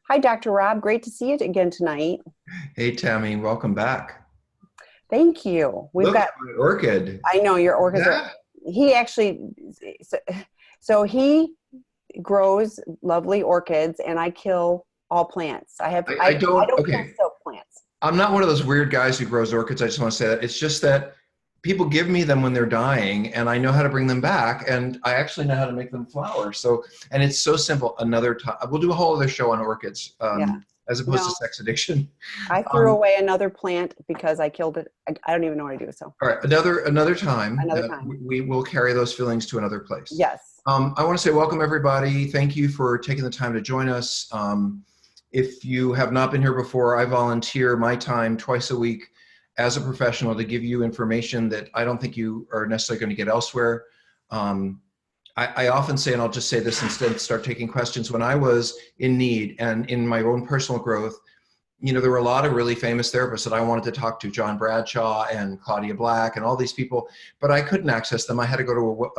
Hi, Dr. Rob. Great to see you again tonight. Hey Tammy, welcome back. Thank you. We've Look got, at my orchid. I know your orchids are, Yeah, he actually, so, so he grows lovely orchids and I kill all plants. I I don't, don't kill okay. silk plants. I'm not one of those weird guys who grows orchids. I just want to say that. It's just that people give me them when they're dying and I know how to bring them back and I actually know how to make them flower. So, and it's so simple. Another time, we'll do a whole other show on orchids, Yeah. as opposed to No, sex addiction. I threw Um, away another plant because I killed it. I don't even know what to do. So all right, another time another that time. we will carry those feelings to another place. Yes. I want to say welcome everybody. Thank you for taking the time to join us. If you have not been here before, I volunteer my time twice a week as a professional to give you information that I don't think you are necessarily going to get elsewhere. I often say, and I'll just say this instead of start taking questions, when I was in need and in my own personal growth, you know, there were a lot of really famous therapists that I wanted to talk to, John Bradshaw and Claudia Black and all these people, but I couldn't access them. I had to go to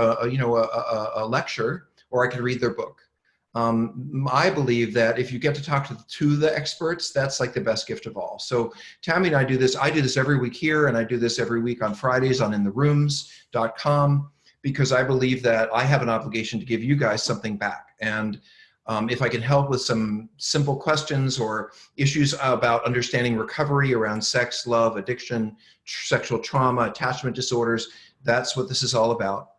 a lecture or I could read their book. I believe that if you get to talk to the experts, that's like the best gift of all. So Tammy and I do this. I do this every week here, and I do this every week on Fridays on intherooms.com because I believe that I have an obligation to give you guys something back. And if I can help with some simple questions or issues about understanding recovery around sex, love, addiction, sexual trauma, attachment disorders, that's what this is all about.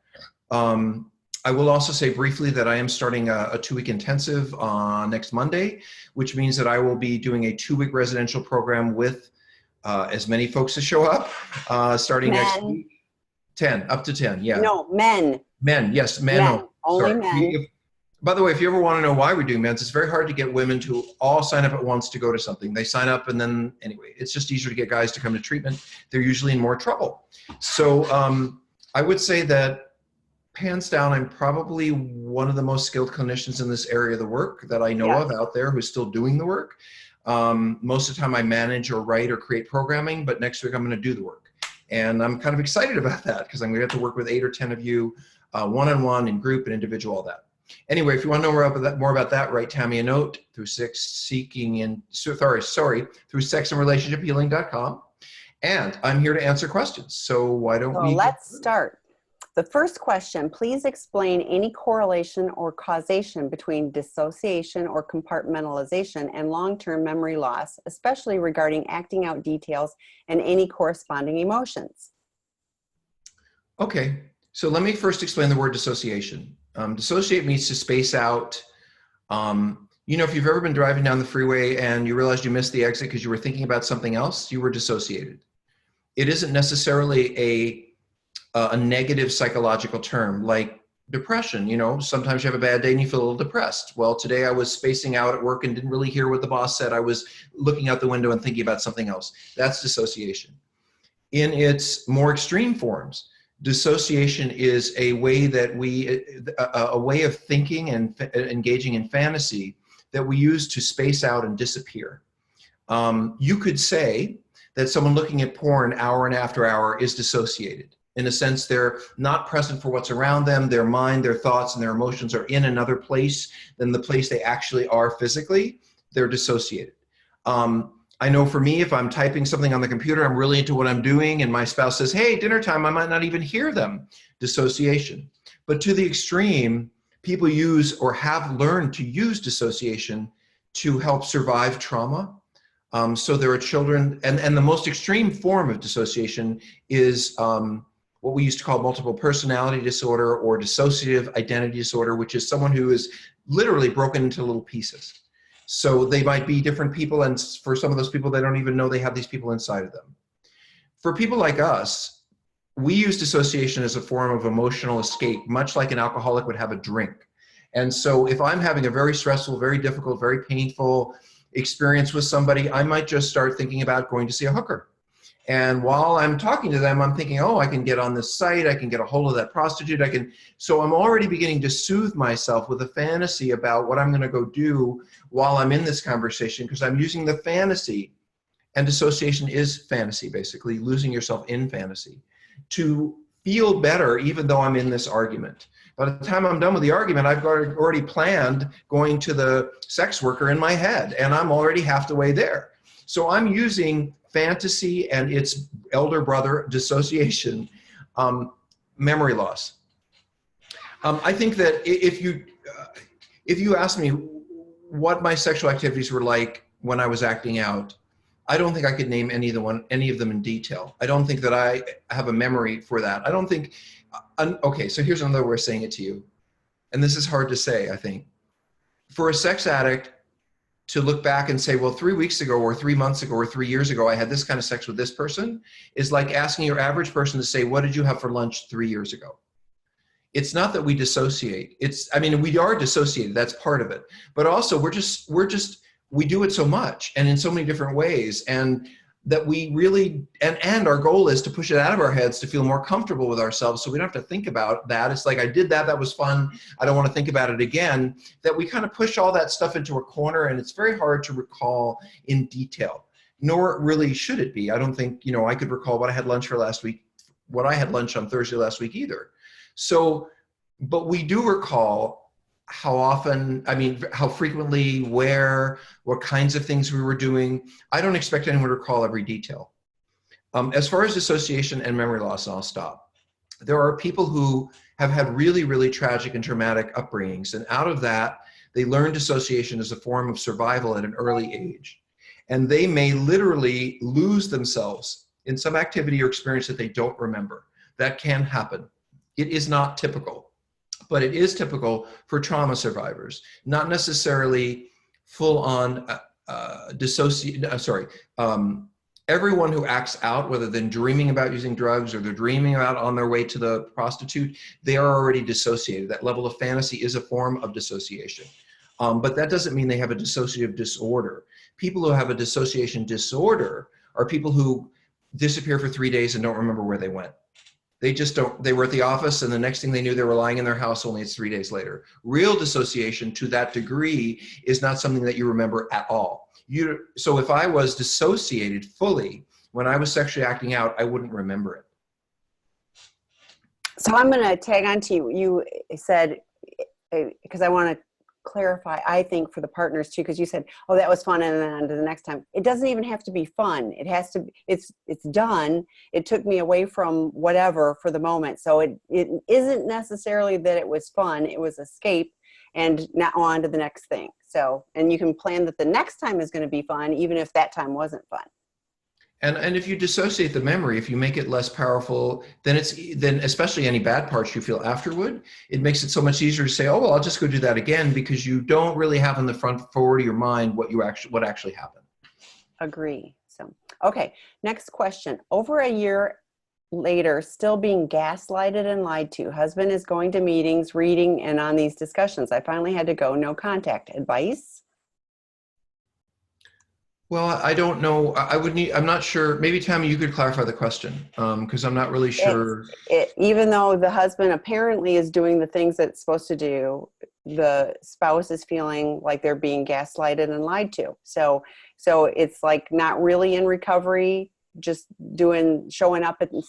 I will also say briefly that I am starting a 2-week intensive on next Monday, which means that I will be doing a 2-week residential program with as many folks as show up starting next Men. week. 10, up to 10, yeah. No, men. Men, yes, men. Men. Oh, Only sorry. men. By the way, if you ever want to know why we do men's, it's very hard to get women to all sign up at once to go to something. They sign up and then, anyway, it's just easier to get guys to come to treatment. They're usually in more trouble. So I would say that hands down, I'm probably one of the most skilled clinicians in this area of the work that I know Yes. of out there who's still doing the work. Most of the time I manage or write or create programming, but next week I'm going to do the work. And I'm kind of excited about that because I'm going to get to work with 8 or 10 of you one-on-one, in group and individual, all that. Anyway, if you want to know more about that, write Tammy a note through through sexandrelationshiphealing.com. And I'm here to answer questions. So why don't So we? let's start. The first question, please explain any correlation or causation between dissociation or compartmentalization and long-term memory loss, especially regarding acting out details and any corresponding emotions. Okay, so let me first explain the word dissociation. Dissociate means to space out. You know, if you've ever been driving down the freeway and you realized you missed the exit because you were thinking about something else, you were dissociated. It isn't necessarily a negative psychological term like depression. You know, sometimes you have a bad day and you feel a little depressed. Well, today I was spacing out at work and didn't really hear what the boss said. I was looking out the window and thinking about something else. That's dissociation. In its more extreme forms, dissociation is a way that a way of thinking and engaging in fantasy that we use to space out and disappear. You could say that someone looking at porn hour and after hour is dissociated. In a sense, they're not present for what's around them. Their mind, their thoughts, and their emotions are in another place than the place they actually are physically. They're dissociated. I know for me, if I'm typing something on the computer, I'm really into what I'm doing, and my spouse says, hey, dinner time, I might not even hear them. Dissociation. But to the extreme, people use or have learned to use dissociation to help survive trauma. So there are children, and the most extreme form of dissociation is what we used to call multiple personality disorder or dissociative identity disorder, which is someone who is literally broken into little pieces. So they might be different people, and for some of those people, they don't even know they have these people inside of them. For people like us, we use dissociation as a form of emotional escape, much like an alcoholic would have a drink. And so if I'm having a very stressful, very difficult, very painful experience with somebody, I might just start thinking about going to see a hooker. And while I'm talking to them, I'm thinking, oh, I can get on this site, I can get a hold of that prostitute, so I'm already beginning to soothe myself with a fantasy about what I'm gonna go do while I'm in this conversation, because I'm using the fantasy, and dissociation is fantasy, basically, losing yourself in fantasy, to feel better even though I'm in this argument. By the time I'm done with the argument, I've already planned going to the sex worker in my head, and I'm already half the way there. So I'm using fantasy and its elder brother, dissociation, memory loss. I think that if you ask me what my sexual activities were like when I was acting out, I don't think I could name any of them in detail. I don't think that I have a memory for that. I don't think, okay, so here's another way of saying it to you. And this is hard to say, I think. For a sex addict to look back and say, well, 3 weeks ago or 3 months ago or 3 years ago, I had this kind of sex with this person, is like asking your average person to say, what did you have for lunch 3 years ago? It's not that we dissociate. I mean, we are dissociated. That's part of it. But also we do it so much and in so many different ways, and that we really, and our goal is to push it out of our heads to feel more comfortable with ourselves, so we don't have to think about that. It's like, I did that, that was fun, I don't want to think about it again. That we kind of push all that stuff into a corner, and it's very hard to recall in detail, nor really should it be. I don't think, I could recall what I had lunch for last week, what I had lunch on Thursday last week either. So, but we do recall how often, how frequently, where, what kinds of things we were doing. I don't expect anyone to recall every detail. As far as dissociation and memory loss, and I'll stop. There are people who have had really, really tragic and traumatic upbringings, and out of that, they learn dissociation as a form of survival at an early age. And they may literally lose themselves in some activity or experience that they don't remember. That can happen. It is not typical. But it is typical for trauma survivors, not necessarily full-on everyone who acts out, whether they're dreaming about using drugs or they're dreaming about on their way to the prostitute, they are already dissociated. That level of fantasy is a form of dissociation. But that doesn't mean they have a dissociative disorder. People who have a dissociation disorder are people who disappear for 3 days and don't remember where they went. They just don't, they were at the office and the next thing they knew they were lying in their house, only it's 3 days later. Real dissociation to that degree is not something that you remember at all. So if I was dissociated fully when I was sexually acting out, I wouldn't remember it. So I'm going to tag on to you. You said, because I want to clarify, I think for the partners too, because you said, oh, that was fun, and then on to the next time. It doesn't even have to be fun. It has to, it's done. It took me away from whatever for the moment. So it isn't necessarily that it was fun. It was escape, and now on to the next thing. So, and you can plan that the next time is going to be fun, even if that time wasn't fun. And if you dissociate the memory, if you make it less powerful, then especially any bad parts you feel afterward, it makes it so much easier to say, oh, well, I'll just go do that again, because you don't really have in the front forward of your mind what actually happened. Agree. So, okay. Next question. Over a year later, still being gaslighted and lied to. Husband is going to meetings, reading, and on these discussions. I finally had to go. No contact. Advice? Well, I don't know. I'm not sure. Maybe Tammy, you could clarify the question, because I'm not really sure. Even though the husband apparently is doing the things that it's supposed to do, the spouse is feeling like they're being gaslighted and lied to. So it's like not really in recovery, just showing up and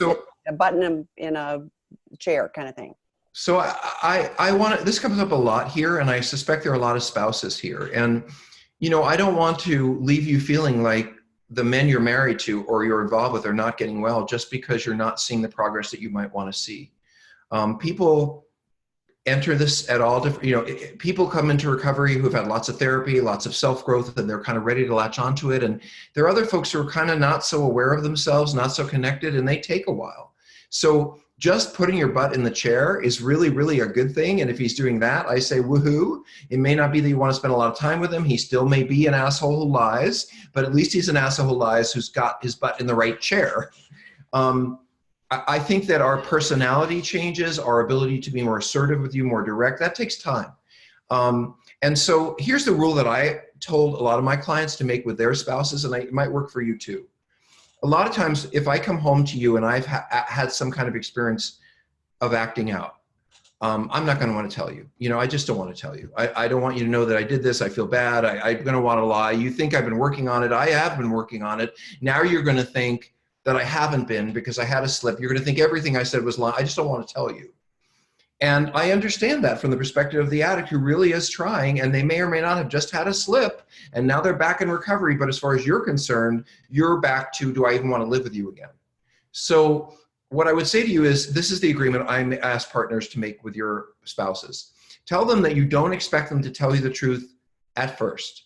a button in a chair kind of thing. So I want to, this comes up a lot here, and I suspect there are a lot of spouses here. And I don't want to leave you feeling like the men you're married to or you're involved with are not getting well just because you're not seeing the progress that you might want to see. People enter this at all different, people come into recovery who've had lots of therapy, lots of self-growth, and they're kind of ready to latch onto it. And there are other folks who are kind of not so aware of themselves, not so connected, and they take a while. So just putting your butt in the chair is really, really a good thing. And if he's doing that, I say, woohoo. It may not be that you want to spend a lot of time with him. He still may be an asshole who lies, but at least he's an asshole who lies who's got his butt in the right chair. I think that our personality changes, our ability to be more assertive with you, more direct, that takes time. And so here's the rule that I told a lot of my clients to make with their spouses, and it might work for you too. A lot of times, if I come home to you and I've had some kind of experience of acting out, I'm not going to want to tell you. I just don't want to tell you. I don't want you to know that I did this. I feel bad. I'm going to want to lie. You think I've been working on it. I have been working on it. Now you're going to think that I haven't been because I had a slip. You're going to think everything I said was lying. I just don't want to tell you. And I understand that from the perspective of the addict who really is trying, and they may or may not have just had a slip and now they're back in recovery. But as far as you're concerned, you're back to, do I even want to live with you again? So what I would say to you is, this is the agreement I ask partners to make with your spouses. Tell them that you don't expect them to tell you the truth at first,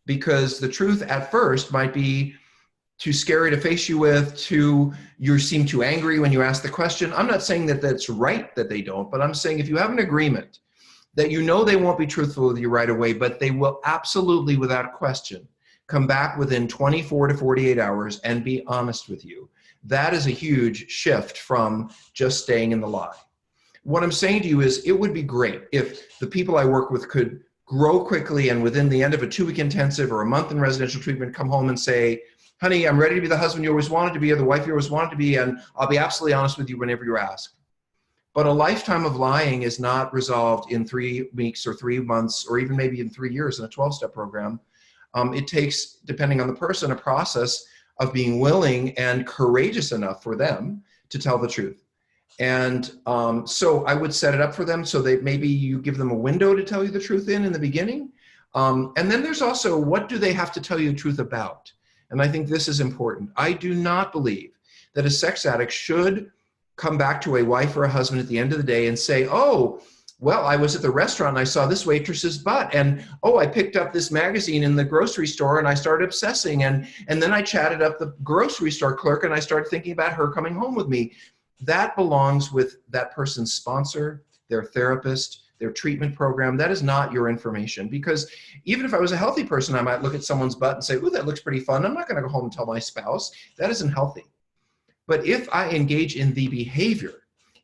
because the truth at first might be too scary to face you with, you seem too angry when you ask the question. I'm not saying that that's right that they don't, but I'm saying if you have an agreement that you know they won't be truthful with you right away, but they will absolutely, without question, come back within 24 to 48 hours and be honest with you. That is a huge shift from just staying in the lie. What I'm saying to you is, it would be great if the people I work with could grow quickly and within the end of a 2-week intensive or a month in residential treatment, come home and say, honey, I'm ready to be the husband you always wanted to be, or the wife you always wanted to be, and I'll be absolutely honest with you whenever you're asked. But a lifetime of lying is not resolved in 3 weeks or 3 months, or even maybe in 3 years in a 12-step program. It takes, depending on the person, a process of being willing and courageous enough for them to tell the truth. And so I would set it up for them so that maybe you give them a window to tell you the truth in the beginning. And then there's also, what do they have to tell you the truth about? And I think this is important. I do not believe that a sex addict should come back to a wife or a husband at the end of the day and say, oh, well, I was at the restaurant and I saw this waitress's butt, and oh, I picked up this magazine in the grocery store and I started obsessing, and then I chatted up the grocery store clerk and I started thinking about her coming home with me. That belongs with that person's sponsor, their therapist, their treatment program. That is not your information, because even if I was a healthy person, I might look at someone's butt and say, ooh, that looks pretty fun. I'm not going to go home and tell my spouse. That isn't healthy. But if I engage in the behavior,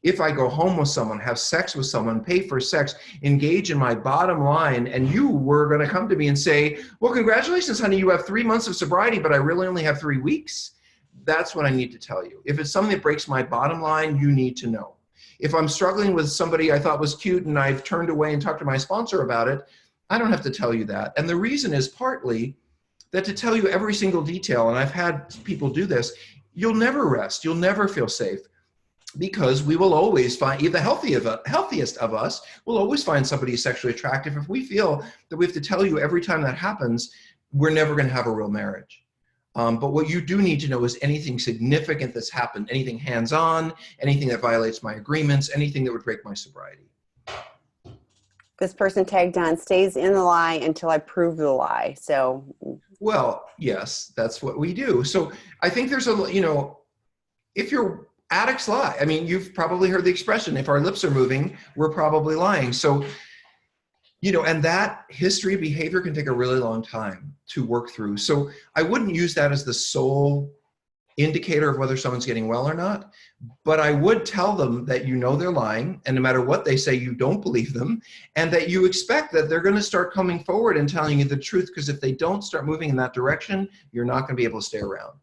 if I go home with someone, have sex with someone, pay for sex, engage in my bottom line, and you were going to come to me and say, well, congratulations, honey, you have 3 months of sobriety, but I really only have 3 weeks. That's what I need to tell you. If it's something that breaks my bottom line, you need to know. If I'm struggling with somebody I thought was cute and I've turned away and talked to my sponsor about it, I don't have to tell you that. And the reason is partly that to tell you every single detail, and I've had people do this, you'll never rest. You'll never feel safe, because we will always find, the healthiest of us will always find somebody sexually attractive. If we feel that we have to tell you every time that happens, we're never going to have a real marriage. But what you do need to know is anything significant that's happened, anything hands-on, anything that violates my agreements, anything that would break my sobriety. This person tagged on, stays in the lie until I prove the lie. So, well, yes, that's what we do. So I think there's if your addicts lie, I mean, you've probably heard the expression, if our lips are moving, we're probably lying. So, and that history of behavior can take a really long time to work through. So I wouldn't use that as the sole indicator of whether someone's getting well or not, but I would tell them that they're lying, and no matter what they say, you don't believe them, and that you expect that they're going to start coming forward and telling you the truth, because if they don't start moving in that direction, you're not going to be able to stay around.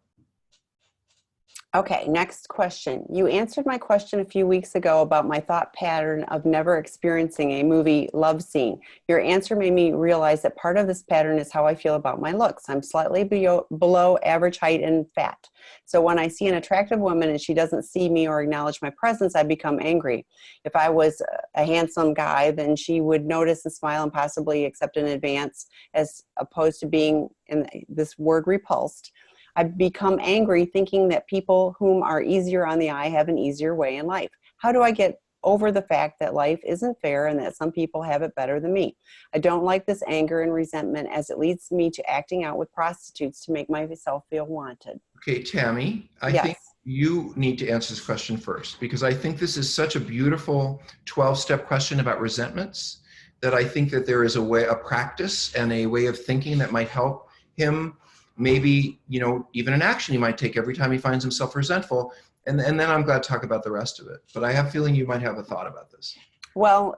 Okay, next question. You answered my question a few weeks ago about my thought pattern of never experiencing a movie love scene. Your answer made me realize that part of this pattern is how I feel about my looks. I'm slightly below average height and fat. So when I see an attractive woman and she doesn't see me or acknowledge my presence, I become angry. If I was a handsome guy, then she would notice and smile and possibly accept in advance, as opposed to being, in this word, repulsed. I become angry thinking that people whom are easier on the eye have an easier way in life. How do I get over the fact that life isn't fair and that some people have it better than me? I don't like this anger and resentment, as it leads me to acting out with prostitutes to make myself feel wanted. Okay, Tammy, I think you need to answer this question first, because I think this is such a beautiful 12-step question about resentments, that I think that there is a practice and a way of thinking that might help him. Maybe, even an action he might take every time he finds himself resentful. And then I'm glad to talk about the rest of it. But I have a feeling you might have a thought about this. Well,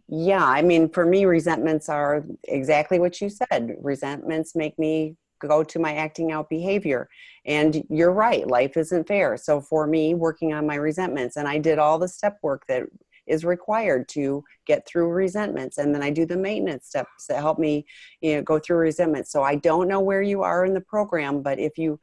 yeah, I mean, for me, resentments are exactly what you said. Resentments make me go to my acting out behavior. And you're right, life isn't fair. So for me, working on my resentments, and I did all the step work that is required to get through resentments. And then I do the maintenance steps that help me, go through resentments. So I don't know where you are in the program, but if you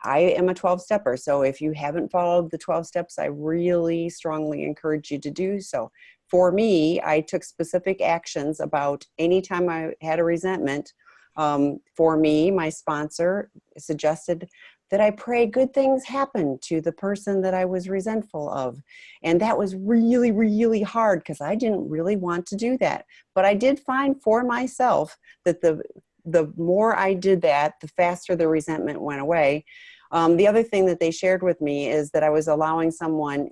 I am a 12-stepper. So if you haven't followed the 12 steps, I really strongly encourage you to do so. For me, I took specific actions about anytime I had a resentment. For me, my sponsor suggested that I pray good things happen to the person that I was resentful of. And that was really, really hard because I didn't really want to do that. But I did find for myself that the more I did that, the faster the resentment went away. The other thing that they shared with me is that I was allowing someone,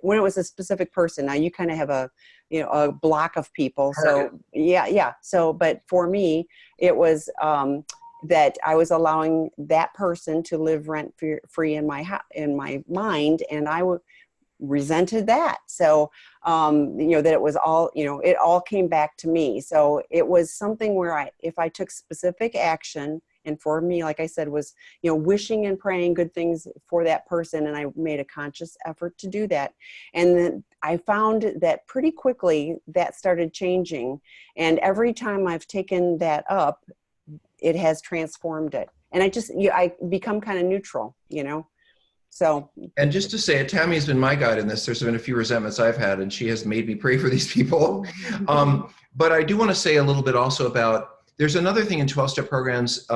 when it was a specific person, now you kind of have a block of people. Target. So yeah. So, but for me, it was that I was allowing that person to live rent free in my mind, and I resented that. So, that it was all, it all came back to me. So it was something where if I took specific action, and for me, like I said, was, wishing and praying good things for that person. And I made a conscious effort to do that. And then I found that pretty quickly that started changing. And every time I've taken that up, it has transformed it. And I become kind of neutral, So. And just to say, Tammy has been my guide in this. There's been a few resentments I've had, and she has made me pray for these people. But I do want to say a little bit also about, there's another thing in 12-step programs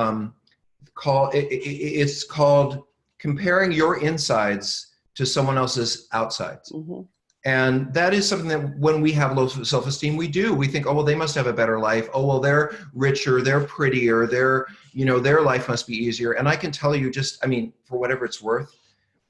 it's called comparing your insides to someone else's outsides. Mm-hmm. And that is something that when we have low self-esteem, we do. We think, oh, well, they must have a better life. Oh, well, they're richer, they're prettier, their life must be easier. And I can tell you for whatever it's worth,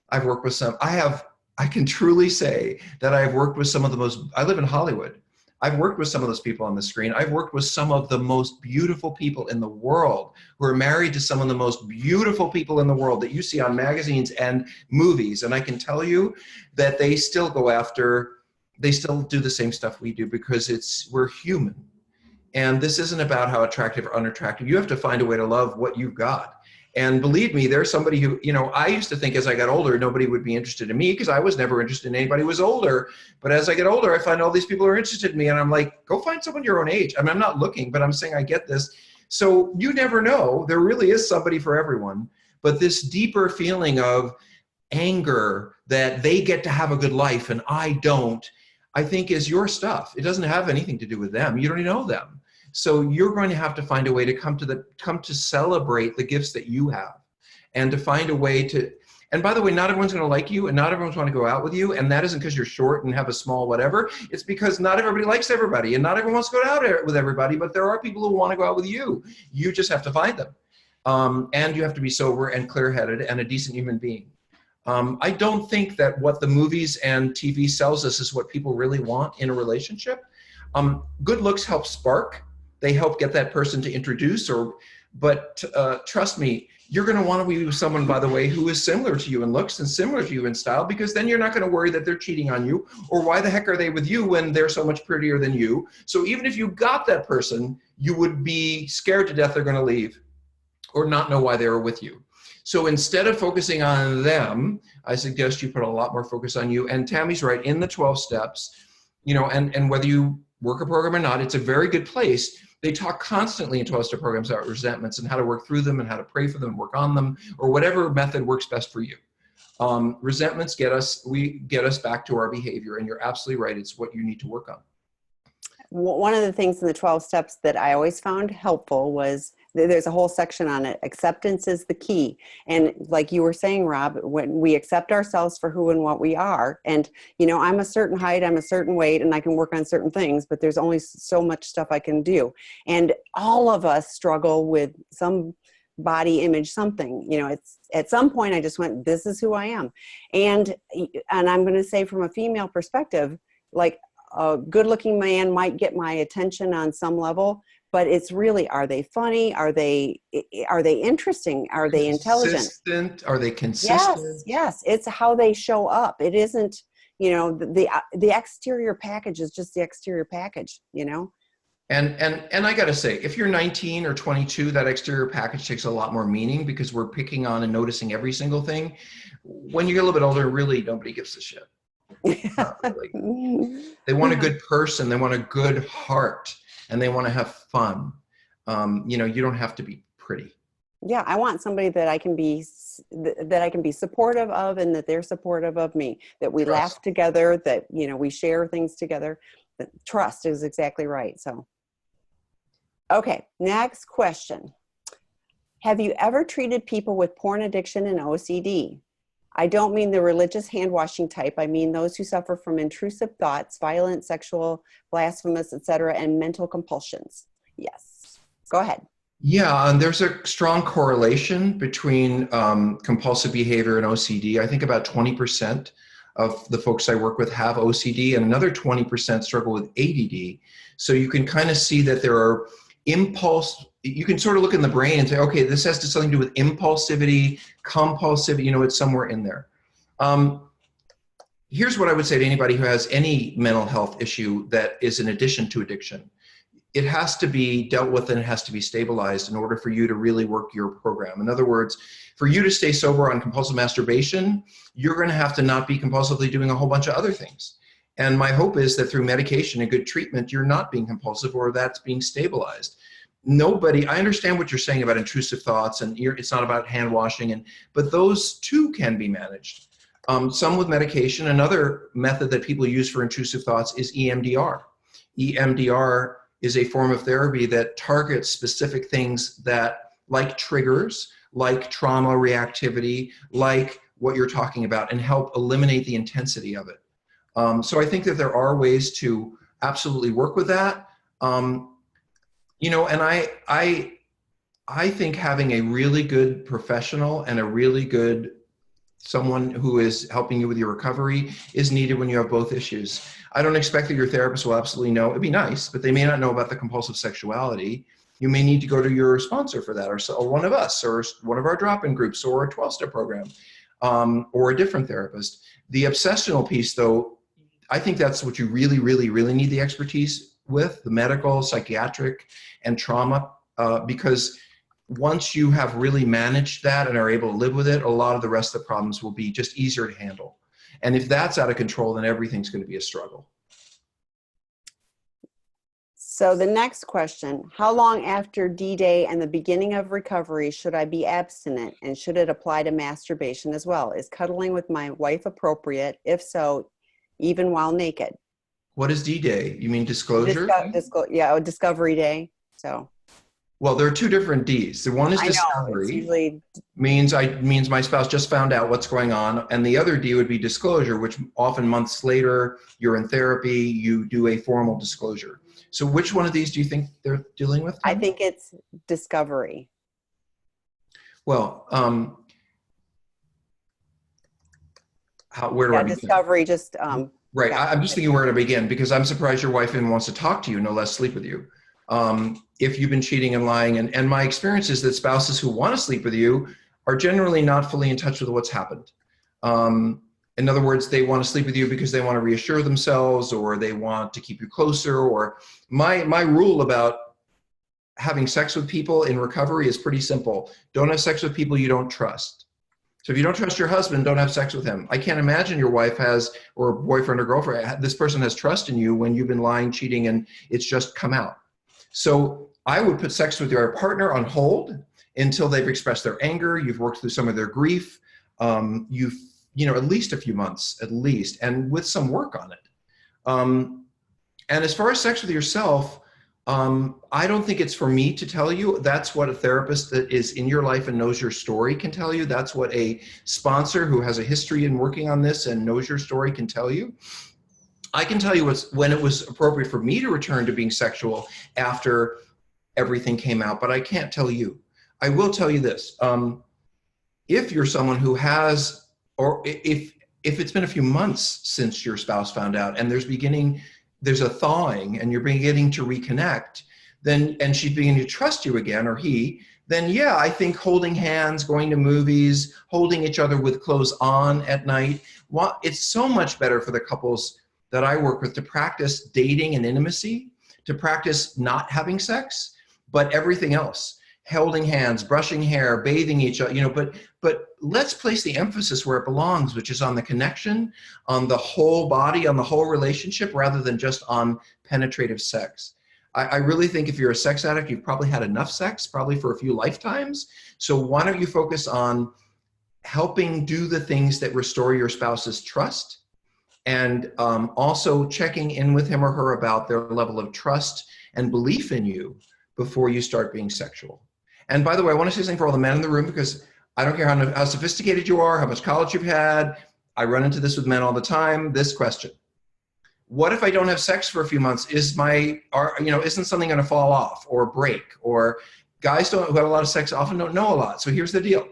I've worked with some, I can truly say that I've worked with some of the most, I live in Hollywood. I've worked with some of those people on the screen. I've worked with some of the most beautiful people in the world who are married to some of the most beautiful people in the world that you see on magazines and movies. And I can tell you that they still they still do the same stuff we do because we're human. And this isn't about how attractive or unattractive. You have to find a way to love what you've got. And believe me, there's somebody who, I used to think as I got older, nobody would be interested in me because I was never interested in anybody who was older. But as I get older, I find all these people are interested in me. And I'm like, go find someone your own age. I'm not looking, but I'm saying I get this. So you never know. There really is somebody for everyone. But this deeper feeling of anger that they get to have a good life and I don't, I think is your stuff. It doesn't have anything to do with them. You don't even know them. So you're going to have to find a way to come to celebrate the gifts that you have, and to find a way to, and by the way, not everyone's going to like you and not everyone's going to go out with you. And that isn't because you're short and have a small whatever. It's because not everybody likes everybody and not everyone wants to go out with everybody, but there are people who want to go out with you. You just have to find them. And you have to be sober and clear-headed and a decent human being. I don't think that what the movies and TV sells us is what people really want in a relationship. Good looks help spark. They help get that person to introduce, but trust me, you're going to want to be with someone, by the way, who is similar to you in looks and similar to you in style, because then you're not going to worry that they're cheating on you, or why the heck are they with you when they're so much prettier than you? So even if you got that person, you would be scared to death they're going to leave or not know why they were with you. So instead of focusing on them, I suggest you put a lot more focus on you. And Tammy's right, in the 12 steps, and whether you work a program or not, it's a very good place. They talk constantly in 12-step programs about resentments and how to work through them and how to pray for them and work on them, or whatever method works best for you. Resentments get us back to our behavior, and you're absolutely right. It's what you need to work on. One of the things in the 12 steps that I always found helpful was, there's a whole section on it. Acceptance is the key. And like you were saying, Rob, when we accept ourselves for who and what we are, and, I'm a certain height, I'm a certain weight, and I can work on certain things, but there's only so much stuff I can do. And all of us struggle with some body image, something, it's at some point I just went, this is who I am. And I'm going to say from a female perspective, like, a good-looking man might get my attention on some level, but it's really, are they funny? Are they interesting? Are they intelligent? Are they consistent? Yes. It's how they show up. It isn't, the exterior package is just the exterior package, And I got to say, if you're 19 or 22, that exterior package takes a lot more meaning because we're picking on and noticing every single thing. When you get a little bit older, really nobody gives a shit. Not really. They want a good person. They want a good heart, and they want to have fun. You don't have to be pretty. Yeah, I want somebody that I can be that I can be supportive of, and that they're supportive of me, that we laugh Trust. together, that, you know, we share things together. That trust is exactly right. So, okay, next question. Have you ever treated people with porn addiction and OCD? I don't mean the religious hand washing type. I mean those who suffer from intrusive thoughts, violent, sexual, blasphemous, etc., and mental compulsions. Yes. Go ahead. Yeah, and there's a strong correlation between compulsive behavior and OCD. I think about 20% of the folks I work with have OCD, and another 20% struggle with ADD. So you can kind of see that there are you can sort of look in the brain and say, okay, this has something to do with impulsivity, compulsivity, you know, it's somewhere in there. Here's what I would say to anybody who has any mental health issue that is in addition to addiction. It has to be dealt with and it has to be stabilized in order for you to really work your program. In other words, for you to stay sober on compulsive masturbation, you're going to have to not be compulsively doing a whole bunch of other things. And my hope is that through medication and good treatment, you're not being compulsive, or that's being stabilized. I understand what you're saying about intrusive thoughts, and it's not about hand washing, but those too can be managed. Some with medication. Another method that people use for intrusive thoughts is EMDR. EMDR is a form of therapy that targets specific things that, like triggers, like trauma reactivity, like what you're talking about, and help eliminate the intensity of it. So I think that there are ways to absolutely work with that. You know, and I think having a really good professional and a really good someone who is helping you with your recovery is needed when you have both issues. I don't expect that your therapist will absolutely know. It'd be nice, but they may not know about the compulsive sexuality. You may need to go to your sponsor for that, or one of us, or one of our drop-in groups, or a 12-step program, or a different therapist. The obsessional piece, though, I think that's what you really, really, really need the expertise with, the medical, psychiatric, and trauma, because once you have really managed that and are able to live with it, a lot of the rest of the problems will be just easier to handle. And if that's out of control, then everything's going to be a struggle. So the next question, how long after D-Day and the beginning of recovery should I be abstinent, and should it apply to masturbation as well? Is cuddling with my wife appropriate? If so, even while naked? What is D-Day? You mean disclosure? Yeah, Discovery Day. So. Well, there are two different Ds. The one is I know, discovery. it's usually means my spouse just found out what's going on, and the other D would be disclosure, which often months later you're in therapy, you do a formal disclosure. So which one of these do you think they're dealing with? I think it's discovery. Well, where do I begin? Discovery, just right. I'm just thinking where to begin, because I'm surprised your wife even wants to talk to you, no less sleep with you. If you've been cheating and lying, and my experience is that spouses who want to sleep with you are generally not fully in touch with what's happened. In other words, they want to sleep with you because they want to reassure themselves, or they want to keep you closer. Or my rule about having sex with people in recovery is pretty simple. Don't have sex with people you don't trust. So if you don't trust your husband, don't have sex with him. I can't imagine your wife has, or boyfriend or girlfriend, this person has trust in you when you've been lying, cheating, and it's just come out. So I would put sex with your partner on hold until they've expressed their anger, you've worked through some of their grief, you've, at least a few months, at least, and with some work on it. And as far as sex with yourself, I don't think it's for me to tell you. That's what a therapist that is in your life and knows your story can tell you. That's what a sponsor who has a history in working on this and knows your story can tell you. I can tell you when it was appropriate for me to return to being sexual after everything came out, but I can't tell you. I will tell you this. If you're someone who has, or if it's been a few months since your spouse found out and there's a thawing and you're beginning to reconnect, and she's beginning to trust you again, or he, then yeah, I think holding hands, going to movies, holding each other with clothes on at night, it's so much better for the couples that I work with to practice dating and intimacy, to practice not having sex, but everything else, holding hands, brushing hair, bathing each other, but let's place the emphasis where it belongs, which is on the connection, on the whole body, on the whole relationship, rather than just on penetrative sex. I really think if you're a sex addict, you've probably had enough sex, probably for a few lifetimes. So why don't you focus on helping do the things that restore your spouse's trust, and also checking in with him or her about their level of trust and belief in you before you start being sexual. And by the way, I want to say something for all the men in the room, because I don't care how sophisticated you are, how much college you've had. I run into this with men all the time. This question: what if I don't have sex for a few months? Isn't something going to fall off or break? Or guys who have a lot of sex often don't know a lot. So here's the deal.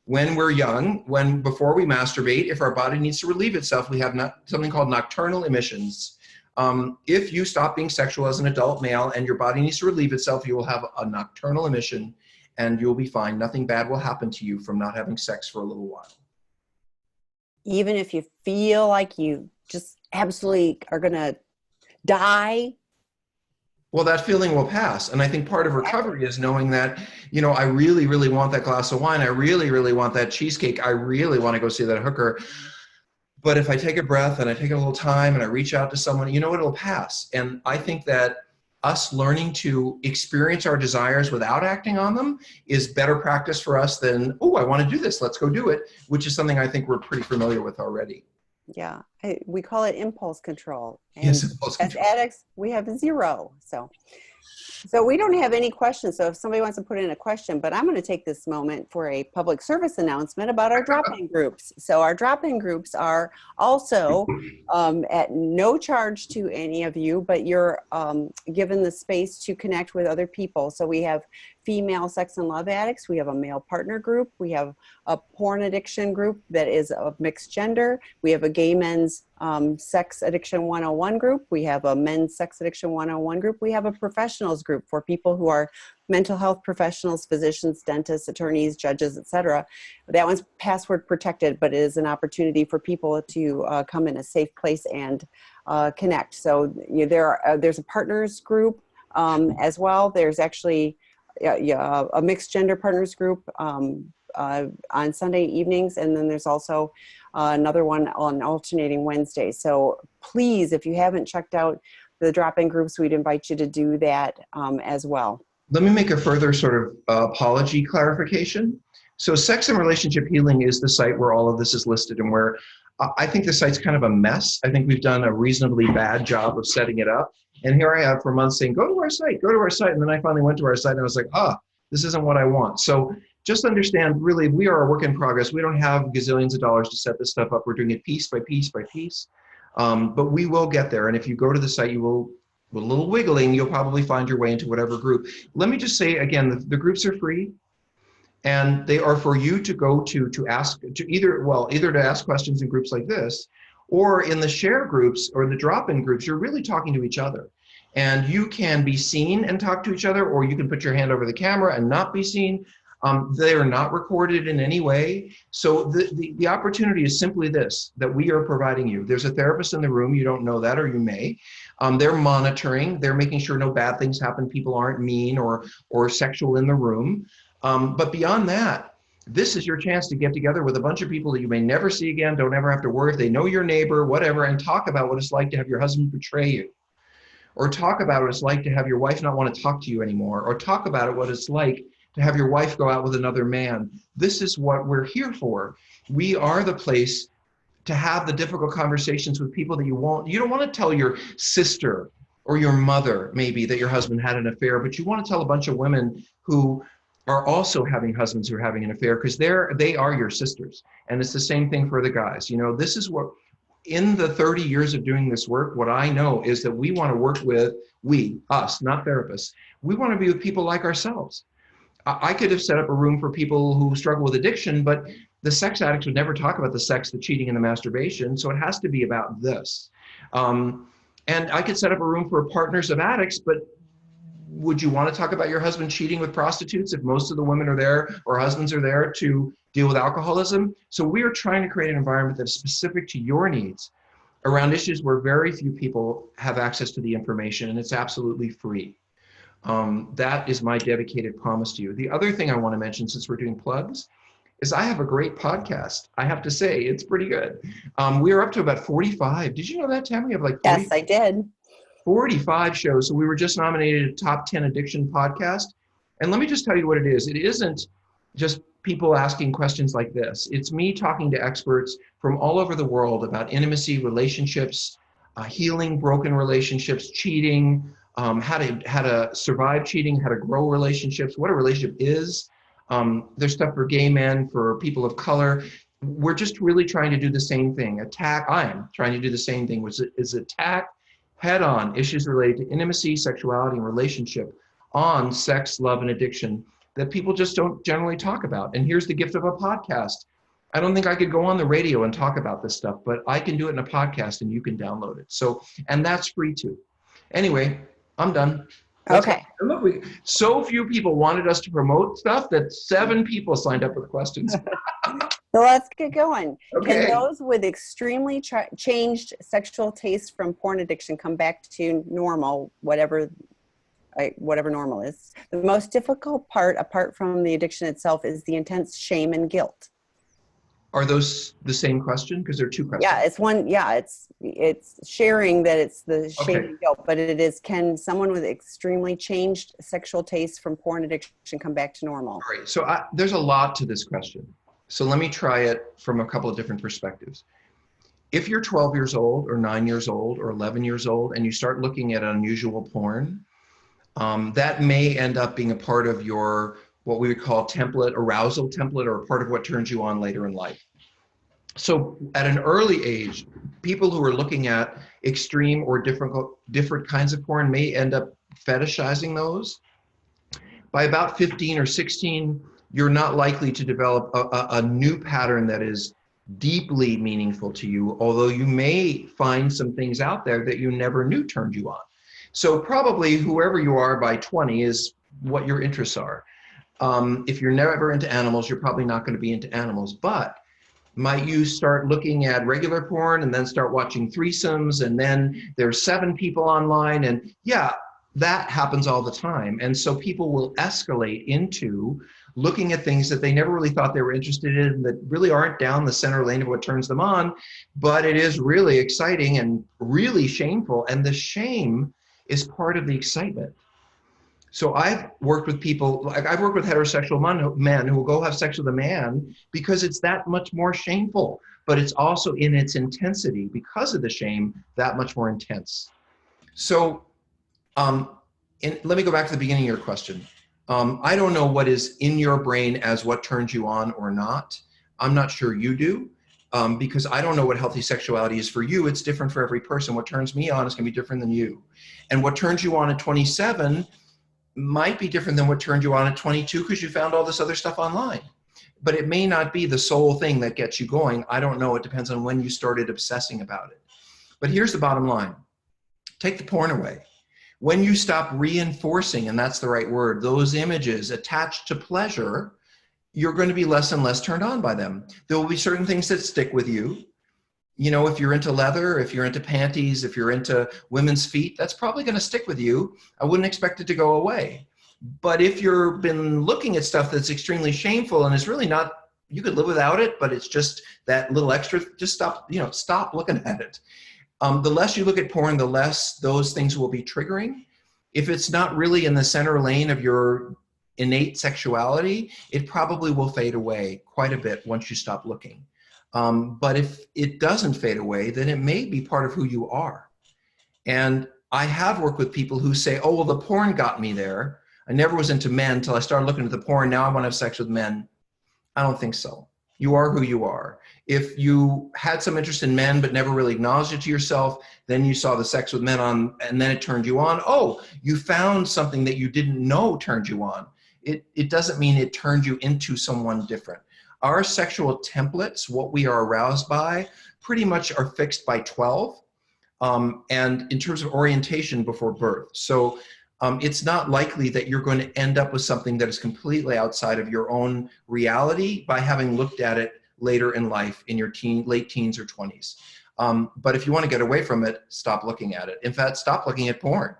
When we're young, before we masturbate, if our body needs to relieve itself, we have something called nocturnal emissions. If you stop being sexual as an adult male and your body needs to relieve itself, you will have a nocturnal emission and you'll be fine. Nothing bad will happen to you from not having sex for a little while. Even if you feel like you just absolutely are going to die? Well, that feeling will pass. And I think part of recovery is knowing that, I really, really want that glass of wine. I really, really want that cheesecake. I really want to go see that hooker. But if I take a breath and I take a little time and I reach out to someone, it'll pass. And I think that us learning to experience our desires without acting on them is better practice for us than, oh, I want to do this, let's go do it, which is something I think we're pretty familiar with already. Yeah, we call it impulse control. And yes, impulse control. As addicts, we have 0. So we don't have any questions. So if somebody wants to put in a question, but I'm going to take this moment for a public service announcement about our drop-in groups. So our drop-in groups are also at no charge to any of you, but you're given the space to connect with other people. So we have female sex and love addicts. We have a male partner group. We have a porn addiction group that is of mixed gender. We have a gay men's sex addiction 101 group. We have a men's sex addiction 101 group. We have a professionals group for people who are mental health professionals, physicians, dentists, attorneys, judges, etc. That one's password protected, but it is an opportunity for people to come in a safe place and connect. So there's a partners group as well. There's actually a mixed gender partners group on Sunday evenings, and then there's also another one on alternating Wednesdays. So please, if you haven't checked out the drop-in groups, we'd invite you to do that as well. Let me make a further sort of apology clarification. So Sex and Relationship Healing is the site where all of this is listed, and where I think the site's kind of a mess. I think we've done a reasonably bad job of setting it up. And here I have for months saying, go to our site, go to our site. And then I finally went to our site and I was like, this isn't what I want. So just understand, really, we are a work in progress. We don't have gazillions of dollars to set this stuff up. We're doing it piece by piece by piece. But we will get there. And if you go to the site, you will, with a little wiggling, you'll probably find your way into whatever group. Let me just say again, the groups are free. And they are for you to go to either to ask questions in groups like this, or in the share groups or the drop-in groups, you're really talking to each other. And you can be seen and talk to each other, or you can put your hand over the camera and not be seen. They are not recorded in any way. So the opportunity is simply this, that we are providing you. There's a therapist in the room, you don't know that, or you may. They're monitoring, they're making sure no bad things happen, people aren't mean or sexual in the room. But beyond that, this is your chance to get together with a bunch of people that you may never see again, don't ever have to worry if they know your neighbor, whatever, and talk about what it's like to have your husband betray you. Or talk about what it's like to have your wife not want to talk to you anymore. Or talk about what it's like to have your wife go out with another man. This is what we're here for. We are the place to have the difficult conversations with people that you don't want to tell your sister or your mother maybe that your husband had an affair, but you want to tell a bunch of women who are also having husbands who are having an affair, because they are your sisters. And it's the same thing for the guys. This is what, in the 30 years of doing this work, what I know is that we want to work with, us, not therapists. We want to be with people like ourselves. I could have set up a room for people who struggle with addiction, but the sex addicts would never talk about the sex, the cheating, and the masturbation. So it has to be about this. And I could set up a room for partners of addicts, but would you want to talk about your husband cheating with prostitutes if most of the women are there or husbands are there to deal with alcoholism? So we are trying to create an environment that's specific to your needs around issues where very few people have access to the information, and it's absolutely free. That is my dedicated promise to you. The other thing I want to mention, since we're doing plugs, is I have a great podcast. I have to say, it's pretty good. We are up to about 45. Did you know that, Tam? We have like 40. Yes, I did. 45 shows. So we were just nominated a top 10 addiction podcast. And let me just tell you what it is. It isn't just people asking questions like this. It's me talking to experts from all over the world about intimacy, relationships, healing broken relationships, cheating, how to survive cheating, how to grow relationships, what a relationship is. There's stuff for gay men, for people of color. We're just really trying to do the same thing. I am trying to do the same thing, which is attack head-on issues related to intimacy, sexuality, and relationship on sex, love, and addiction that people just don't generally talk about. And here's the gift of a podcast. I don't think I could go on the radio and talk about this stuff, but I can do it in a podcast and you can download it. So, and that's free too. Anyway, I'm done. Okay. Look, so few people wanted us to promote stuff that 7 people signed up with questions. So let's get going. Okay. Can those with extremely changed sexual taste from porn addiction come back to normal, whatever normal is? The most difficult part, apart from the addiction itself, is the intense shame and guilt. Are those the same question? Because there are 2 questions. Yeah, it's one. Yeah, it's sharing that it's the shame and guilt, but it is, can someone with extremely changed sexual taste from porn addiction come back to normal? All right. So there's a lot to this question. So let me try it from a couple of different perspectives. If you're 12 years old or 9 years old or 11 years old and you start looking at unusual porn, that may end up being a part of your, what we would call arousal template, or a part of what turns you on later in life. So at an early age, people who are looking at extreme or different kinds of porn may end up fetishizing those. By about 15 or 16, you're not likely to develop a new pattern that is deeply meaningful to you, although you may find some things out there that you never knew turned you on. So probably whoever you are by 20 is what your interests are. If you're never into animals, you're probably not going to be into animals, but might you start looking at regular porn and then start watching threesomes, and then there's 7 people online, and yeah, that happens all the time. And so people will escalate into looking at things that they never really thought they were interested in, that really aren't down the center lane of what turns them on, but it is really exciting and really shameful. And the shame is part of the excitement. So I've worked with people, like I've worked with heterosexual men who will go have sex with a man because it's that much more shameful, but it's also in its intensity, because of the shame, that much more intense. So let me go back to the beginning of your question. I don't know what is in your brain as what turns you on or not. I'm not sure you do, because I don't know what healthy sexuality is for you. It's different for every person. What turns me on is going to be different than you. And what turns you on at 27 might be different than what turned you on at 22 because you found all this other stuff online. But it may not be the sole thing that gets you going. I don't know. It depends on when you started obsessing about it. But here's the bottom line. Take the porn away. When you stop reinforcing, and that's the right word, those images attached to pleasure, you're going to be less and less turned on by them. There will be certain things that stick with you. You know, if you're into leather, if you're into panties, if you're into women's feet, that's probably going to stick with you. I wouldn't expect it to go away. But if you've been looking at stuff that's extremely shameful and is really not, you could live without it, but it's just that little extra, just stop looking at it. The less you look at porn, the less those things will be triggering. If it's not really in the center lane of your innate sexuality, it probably will fade away quite a bit once you stop looking. But if it doesn't fade away, then it may be part of who you are. And I have worked with people who say, oh, well, the porn got me there. I never was into men until I started looking at the porn. Now I want to have sex with men. I don't think so. You are who you are. If you had some interest in men but never really acknowledged it to yourself, then you saw the sex with men on, and then it turned you on. Oh, you found something that you didn't know turned you on. It doesn't mean it turned you into someone different. Our sexual templates, what we are aroused by, pretty much are fixed by 12, and in terms of orientation before birth. So it's not likely that you're going to end up with something that is completely outside of your own reality by having looked at it later in life in your late teens or 20s. But if you want to get away from it, stop looking at it. In fact, stop looking at porn,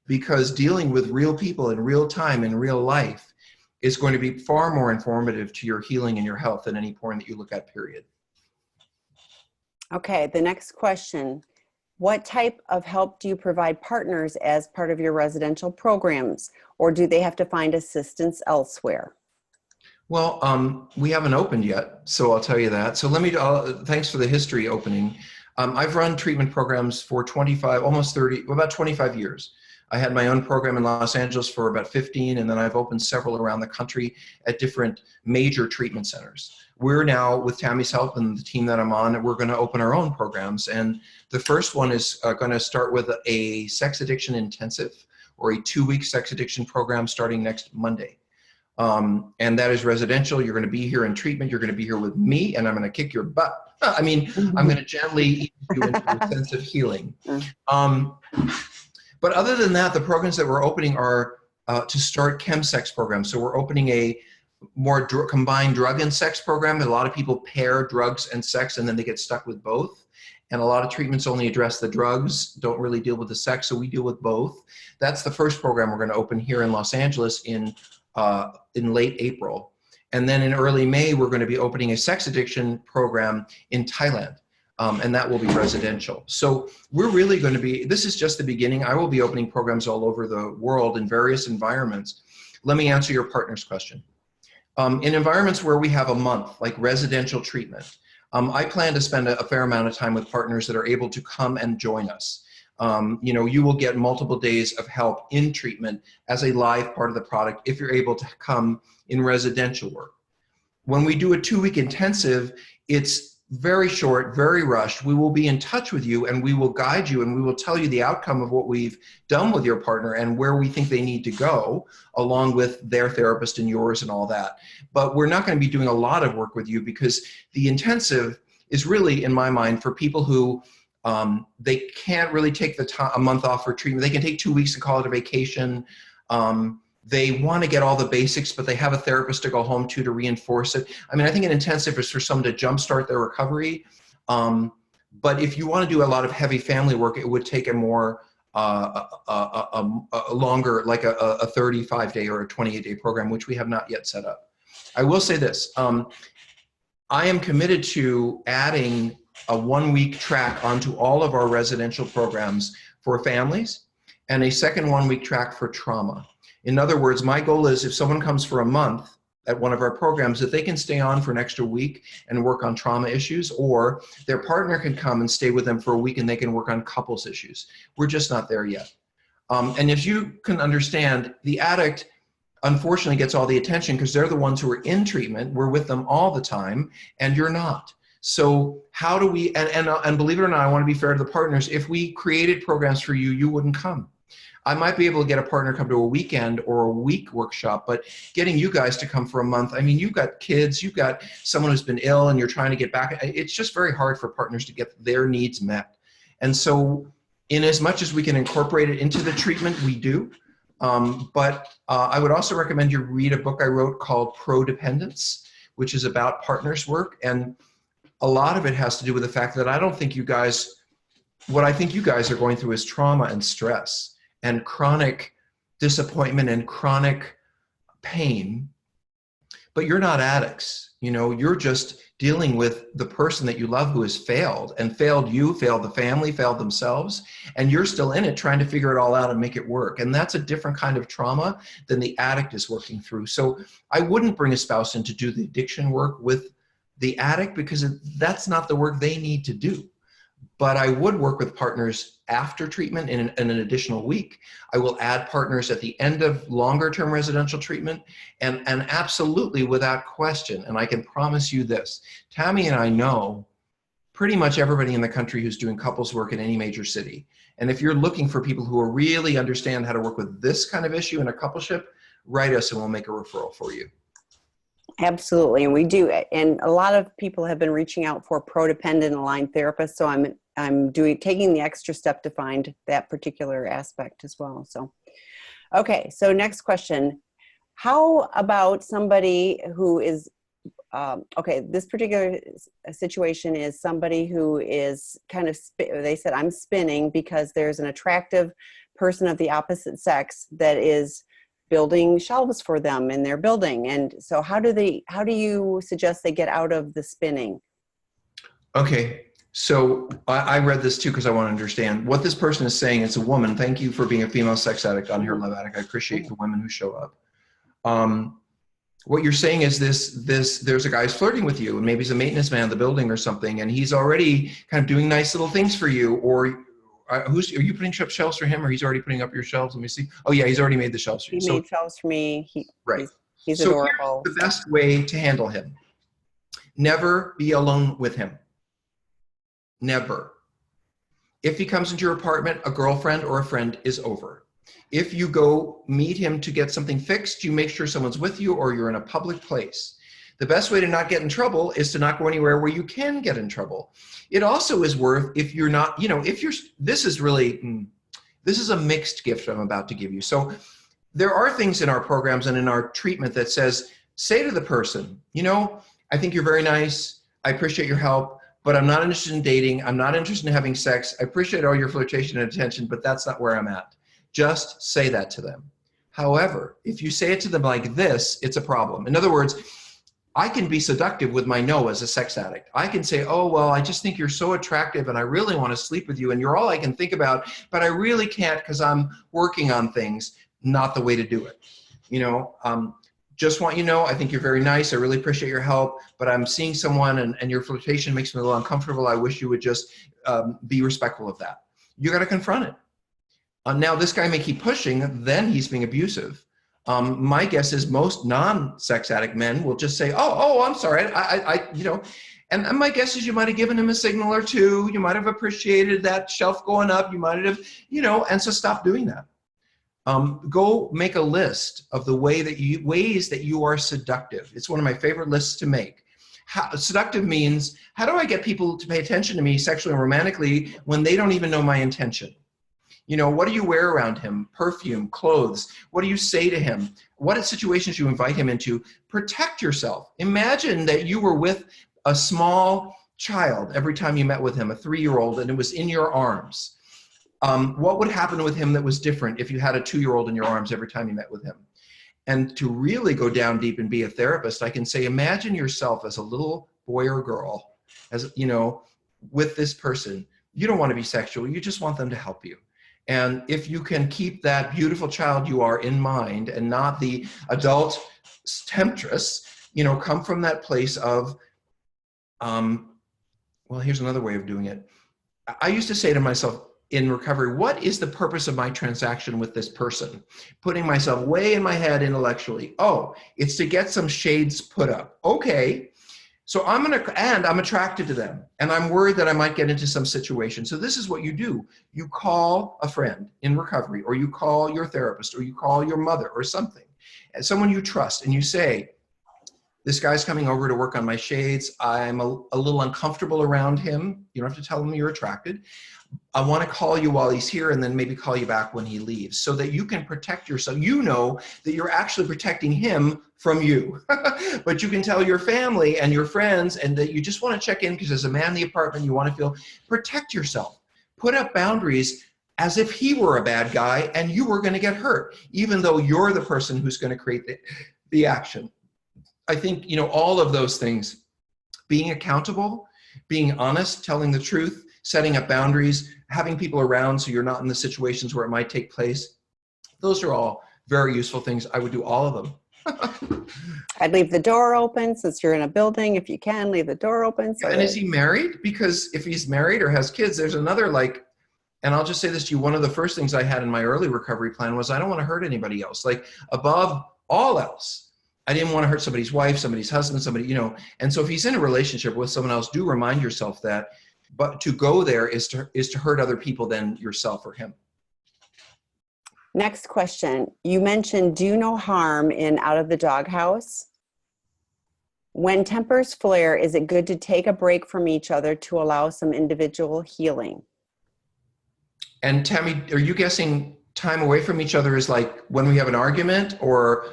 because dealing with real people in real time in real life is going to be far more informative to your healing and your health than any porn that you look at, period. Okay, the next question. What type of help do you provide partners as part of your residential programs, or do they have to find assistance elsewhere? Well, we haven't opened yet, so I'll tell you that. So thanks for the history opening. I've run treatment programs for 25, almost 30, about 25 years. I had my own program in Los Angeles for about 15, and then I've opened several around the country at different major treatment centers. We're now, with Tammy's help and the team that I'm on, we're going to open our own programs. And the first one is going to start with a sex addiction intensive, or a 2-week sex addiction program starting next Monday. And that is residential. You're going to be here in treatment. You're going to be here with me, and I'm going to kick your butt. I mean, I'm going to gently ease you into a sense of healing. But other than that, the programs that we're opening are to start chemsex programs. So we're opening a more combined drug and sex program. A lot of people pair drugs and sex, and then they get stuck with both. And a lot of treatments only address the drugs, don't really deal with the sex, so we deal with both. That's the first program we're going to open here in Los Angeles in late April. And then in early May, we're going to be opening a sex addiction program in Thailand. And that will be residential. So we're really going to be, this is just the beginning. I will be opening programs all over the world in various environments. Let me answer your partner's question. In environments where we have a month, like residential treatment, I plan to spend a fair amount of time with partners that are able to come and join us. You will get multiple days of help in treatment as a live part of the product if you're able to come in residential work. When we do a 2-week intensive, it's very short, very rushed. We will be in touch with you, and we will guide you, and we will tell you the outcome of what we've done with your partner and where we think they need to go, along with their therapist and yours and all that. But we're not going to be doing a lot of work with you, because the intensive is really, in my mind, for people who they can't really take a month off for treatment. They can take 2 weeks and call it a vacation. They want to get all the basics, but they have a therapist to go home to reinforce it. I mean, I think an intensive is for someone to jumpstart their recovery. But if you want to do a lot of heavy family work, it would take a more longer, like a 35-day or a 28-day program, which we have not yet set up. I will say this. I am committed to adding a 1-week track onto all of our residential programs for families, and a second 1-week track for trauma. In other words, my goal is if someone comes for a month at one of our programs, that they can stay on for an extra week and work on trauma issues, or their partner can come and stay with them for a week and they can work on couples issues. We're just not there yet. And if you can understand, the addict unfortunately gets all the attention because they're the ones who are in treatment. We're with them all the time, and you're not. So how do we, and believe it or not, I want to be fair to the partners, if we created programs for you, you wouldn't come. I might be able to get a partner come to a weekend or a week workshop, but getting you guys to come for a month, I mean, you've got kids, you've got someone who's been ill and you're trying to get back. It's just very hard for partners to get their needs met. And so in as much as we can incorporate it into the treatment, we do. But I would also recommend you read a book I wrote called Pro-Dependence, which is about partners work. And a lot of it has to do with the fact that I don't think you guys, what I think you guys are going through is trauma and stress and chronic disappointment and chronic pain, but you're not addicts. You know, you're just dealing with the person that you love who has failed and failed you, failed the family, failed themselves, and you're still in it trying to figure it all out and make it work. And that's a different kind of trauma than the addict is working through. So I wouldn't bring a spouse in to do the addiction work with the addict because that's not the work they need to do. But I would work with partners after treatment in an additional week. I will add partners at the end of longer term residential treatment, and absolutely without question. And I can promise you this, Tammy and I know pretty much everybody in the country who's doing couples work in any major city. And if you're looking for people who really understand how to work with this kind of issue in a coupleship, write us and we'll make a referral for you. Absolutely, and we do. And a lot of people have been reaching out for pro-dependent aligned therapists, so I'm taking the extra step to find that particular aspect as well. So, okay, so next question. How about somebody who is, this particular situation is somebody who is kind of, they said, I'm spinning because there's an attractive person of the opposite sex that is building shelves for them in their building. And so how do you suggest they get out of the spinning? Okay. So I read this too because I want to understand what this person is saying. It's a woman. Thank you for being a female sex addict on here, Love Addict. I appreciate the women who show up. What you're saying is there's a guy who's flirting with you, and maybe he's a maintenance man in the building or something, and he's already kind of doing nice little things for you. Or are you putting up shelves for him, or he's already putting up your shelves? Let me see. Oh yeah, he's already made the shelves for you. He made shelves for me. Right. He's so adorable. Here's the best way to handle him. Never be alone with him. Never. If he comes into your apartment, a girlfriend or a friend is over. If you go meet him to get something fixed, you make sure someone's with you or you're in a public place. The best way to not get in trouble is to not go anywhere where you can get in trouble. It also is worth, if you're not, this is a mixed gift I'm about to give you. So there are things in our programs and in our treatment that says, say to the person, I think you're very nice. I appreciate your help, but I'm not interested in dating. I'm not interested in having sex. I appreciate all your flirtation and attention, but that's not where I'm at. Just say that to them. However, if you say it to them like this, it's a problem. In other words, I can be seductive with my no as a sex addict. I can say, oh, well, I just think you're so attractive and I really want to sleep with you and you're all I can think about, but I really can't because I'm working on things. Not the way to do it. Just want you to know, I think you're very nice. I really appreciate your help, but I'm seeing someone and your flirtation makes me a little uncomfortable. I wish you would just be respectful of that. You got to confront it. Now this guy may keep pushing, then he's being abusive. My guess is most non-sex addict men will just say, oh, I'm sorry. And my guess is you might have given him a signal or two. You might have appreciated that shelf going up. You might have, and so stop doing that. Go make a list of the ways that you are seductive. It's one of my favorite lists to make. Seductive means, how do I get people to pay attention to me sexually and romantically when they don't even know my intention? What do you wear around him? Perfume, clothes. What do you say to him? What situations you invite him into? Protect yourself. Imagine that you were with a small child every time you met with him, a 3-year-old, and it was in your arms. What would happen with him that was different if you had a 2-year-old in your arms every time you met with him? And to really go down deep and be a therapist, I can say, imagine yourself as a little boy or girl, with this person. You don't want to be sexual. You just want them to help you. And if you can keep that beautiful child you are in mind and not the adult temptress, come from that place of, well, here's another way of doing it. I used to say to myself in recovery, what is the purpose of my transaction with this person? Putting myself way in my head intellectually. Oh, it's to get some shades put up. Okay. So I'm attracted to them and I'm worried that I might get into some situation. So this is what you do. You call a friend in recovery, or you call your therapist, or you call your mother or something, and someone you trust, and you say, this guy's coming over to work on my shades. I'm a little uncomfortable around him. You don't have to tell him you're attracted. I want to call you while he's here and then maybe call you back when he leaves so that you can protect yourself. You know that you're actually protecting him from you, but you can tell your family and your friends and that you just want to check in because as a man in the apartment, you want to protect yourself. Put up boundaries as if he were a bad guy and you were going to get hurt, even though you're the person who's going to create the action. I think, all of those things, being accountable, being honest, telling the truth, setting up boundaries, having people around so you're not in the situations where it might take place. Those are all very useful things. I would do all of them. I'd leave the door open since you're in a building. If you can, leave the door open. And is he married? Because if he's married or has kids, there's another and I'll just say this to you, one of the first things I had in my early recovery plan was I don't want to hurt anybody else. Above all else, I didn't want to hurt somebody's wife, somebody's husband, somebody, And so if he's in a relationship with someone else, do remind yourself that. But to go there is to hurt other people than yourself or him. Next question. You mentioned do no harm in Out of the Doghouse. When tempers flare, is it good to take a break from each other to allow some individual healing? And Tammy, are you guessing time away from each other is like when we have an argument or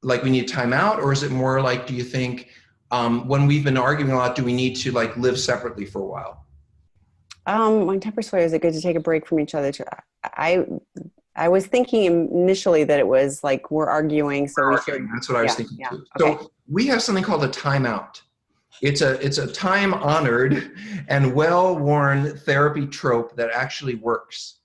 like we need time out? Or is it more like, do you think when we've been arguing a lot, do we need to live separately for a while? When tempers flare, is it good to take a break from each other? I was thinking initially that it was like we're arguing, so we should. That's what I was thinking too. Okay. So we have something called a timeout. It's a time-honored and well-worn therapy trope that actually works.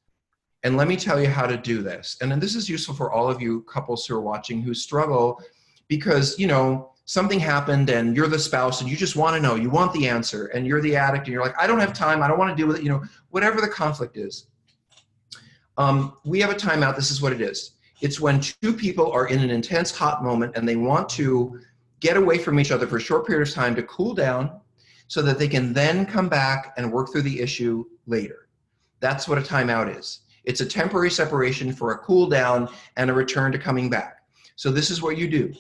And let me tell you how to do this. And then this is useful for all of you couples who are watching who struggle because, you know, something happened and you're the spouse and you just want to know, you want the answer, and you're the addict and you're like, I don't have time, I don't want to deal with it, you know, whatever the conflict is. We have a timeout. This is what it is. It's when two people are in an intense hot moment and they want to get away from each other for a short period of time to cool down so that they can then come back and work through the issue later. That's what a timeout is. It's a temporary separation for a cool down and a return to coming back. So this is what you do.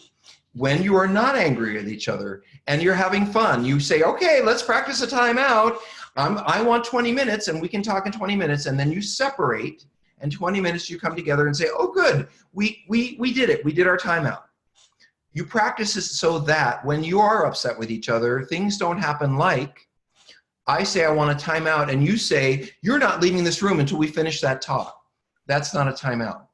When you are not angry with each other and you're having fun, you say, okay, let's practice a timeout. I want 20 minutes and we can talk in 20 minutes, and then you separate, and 20 minutes you come together and say, oh good, we did it, we did our timeout. You practice this so that when you are upset with each other, things don't happen like, I say I want a timeout and you say, you're not leaving this room until we finish that talk. That's not a timeout.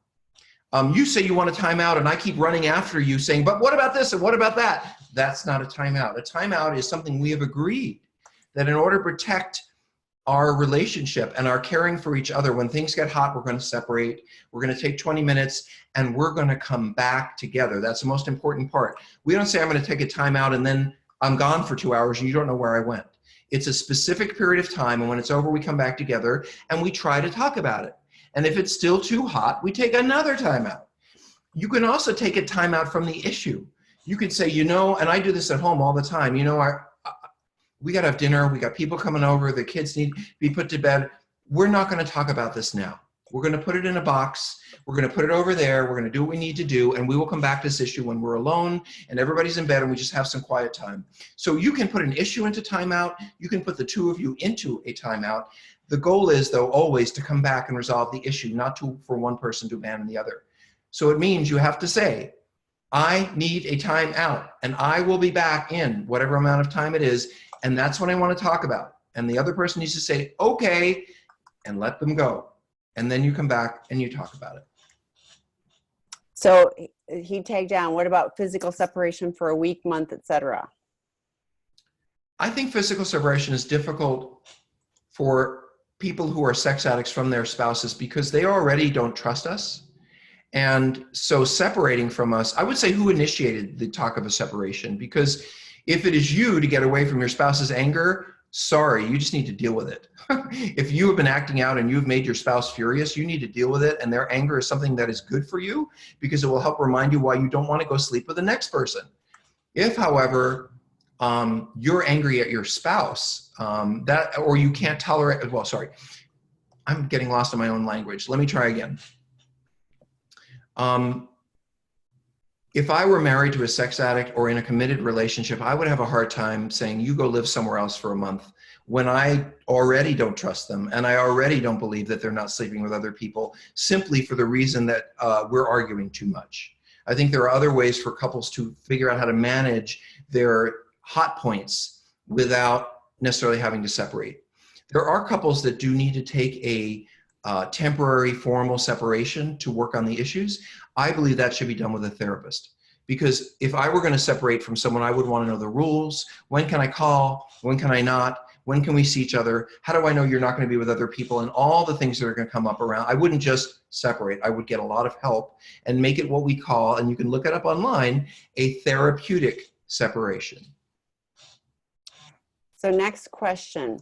You say you want a timeout and I keep running after you saying, but what about this and what about that? That's not a timeout. A timeout is something we have agreed that in order to protect our relationship and our caring for each other, when things get hot, we're going to separate. We're going to take 20 minutes and we're going to come back together. That's the most important part. We don't say I'm going to take a timeout and then I'm gone for 2 hours and you don't know where I went. It's a specific period of time, and when it's over, we come back together and we try to talk about it. And if it's still too hot, we take another timeout. You can also take a timeout from the issue. You could say, you know, and I do this at home all the time, you know, we got to have dinner, we got people coming over, the kids need to be put to bed. We're not going to talk about this now. We're going to put it in a box. We're going to put it over there. We're going to do what we need to do. And we will come back to this issue when we're alone and everybody's in bed and we just have some quiet time. So you can put an issue into timeout. You can put the two of you into a timeout. The goal is, though, always to come back and resolve the issue, not for one person to abandon the other. So it means you have to say, I need a timeout and I will be back in whatever amount of time it is. And that's what I want to talk about. And the other person needs to say, okay, and let them go. And then you come back and you talk about it. So he tagged down, what about physical separation for a week, month, etc.? I think physical separation is difficult for people who are sex addicts from their spouses because they already don't trust us. And so separating from us, I would say, who initiated the talk of a separation? Because if it is you to get away from your spouse's anger, sorry, you just need to deal with it. If you have been acting out and you've made your spouse furious, you need to deal with it. And their anger is something that is good for you because it will help remind you why you don't want to go sleep with the next person. If, however, you're angry at your spouse, or you can't tolerate, well, sorry, I'm getting lost in my own language. Let me try again. If I were married to a sex addict or in a committed relationship, I would have a hard time saying, you go live somewhere else for a month, when I already don't trust them and I already don't believe that they're not sleeping with other people simply for the reason that we're arguing too much. I think there are other ways for couples to figure out how to manage their hot points without necessarily having to separate. There are couples that do need to take a temporary formal separation to work on the issues. I believe that should be done with a therapist. Because if I were going to separate from someone, I would want to know the rules. When can I call? When can I not? When can we see each other? How do I know you're not going to be with other people? And all the things that are going to come up around. I wouldn't just separate. I would get a lot of help and make it what we call, and you can look it up online, a therapeutic separation. So next question.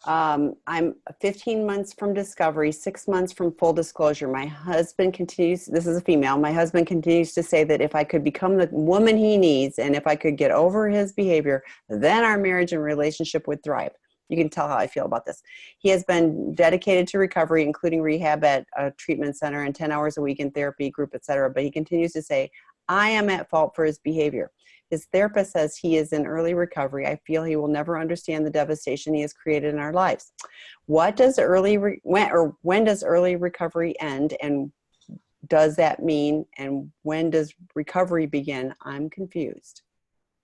I'm 15 months from discovery, 6 months from full disclosure. My husband continues, this is a female, my husband continues to say that if I could become the woman he needs and if I could get over his behavior, then our marriage and relationship would thrive. You can tell how I feel about this. He has been dedicated to recovery, including rehab at a treatment center and 10 hours a week in therapy group, etc. But he continues to say, I am at fault for his behavior. His therapist says he is in early recovery. I feel he will never understand the devastation he has created in our lives. What does when does early recovery end, and does that mean, and when does recovery begin? I'm confused.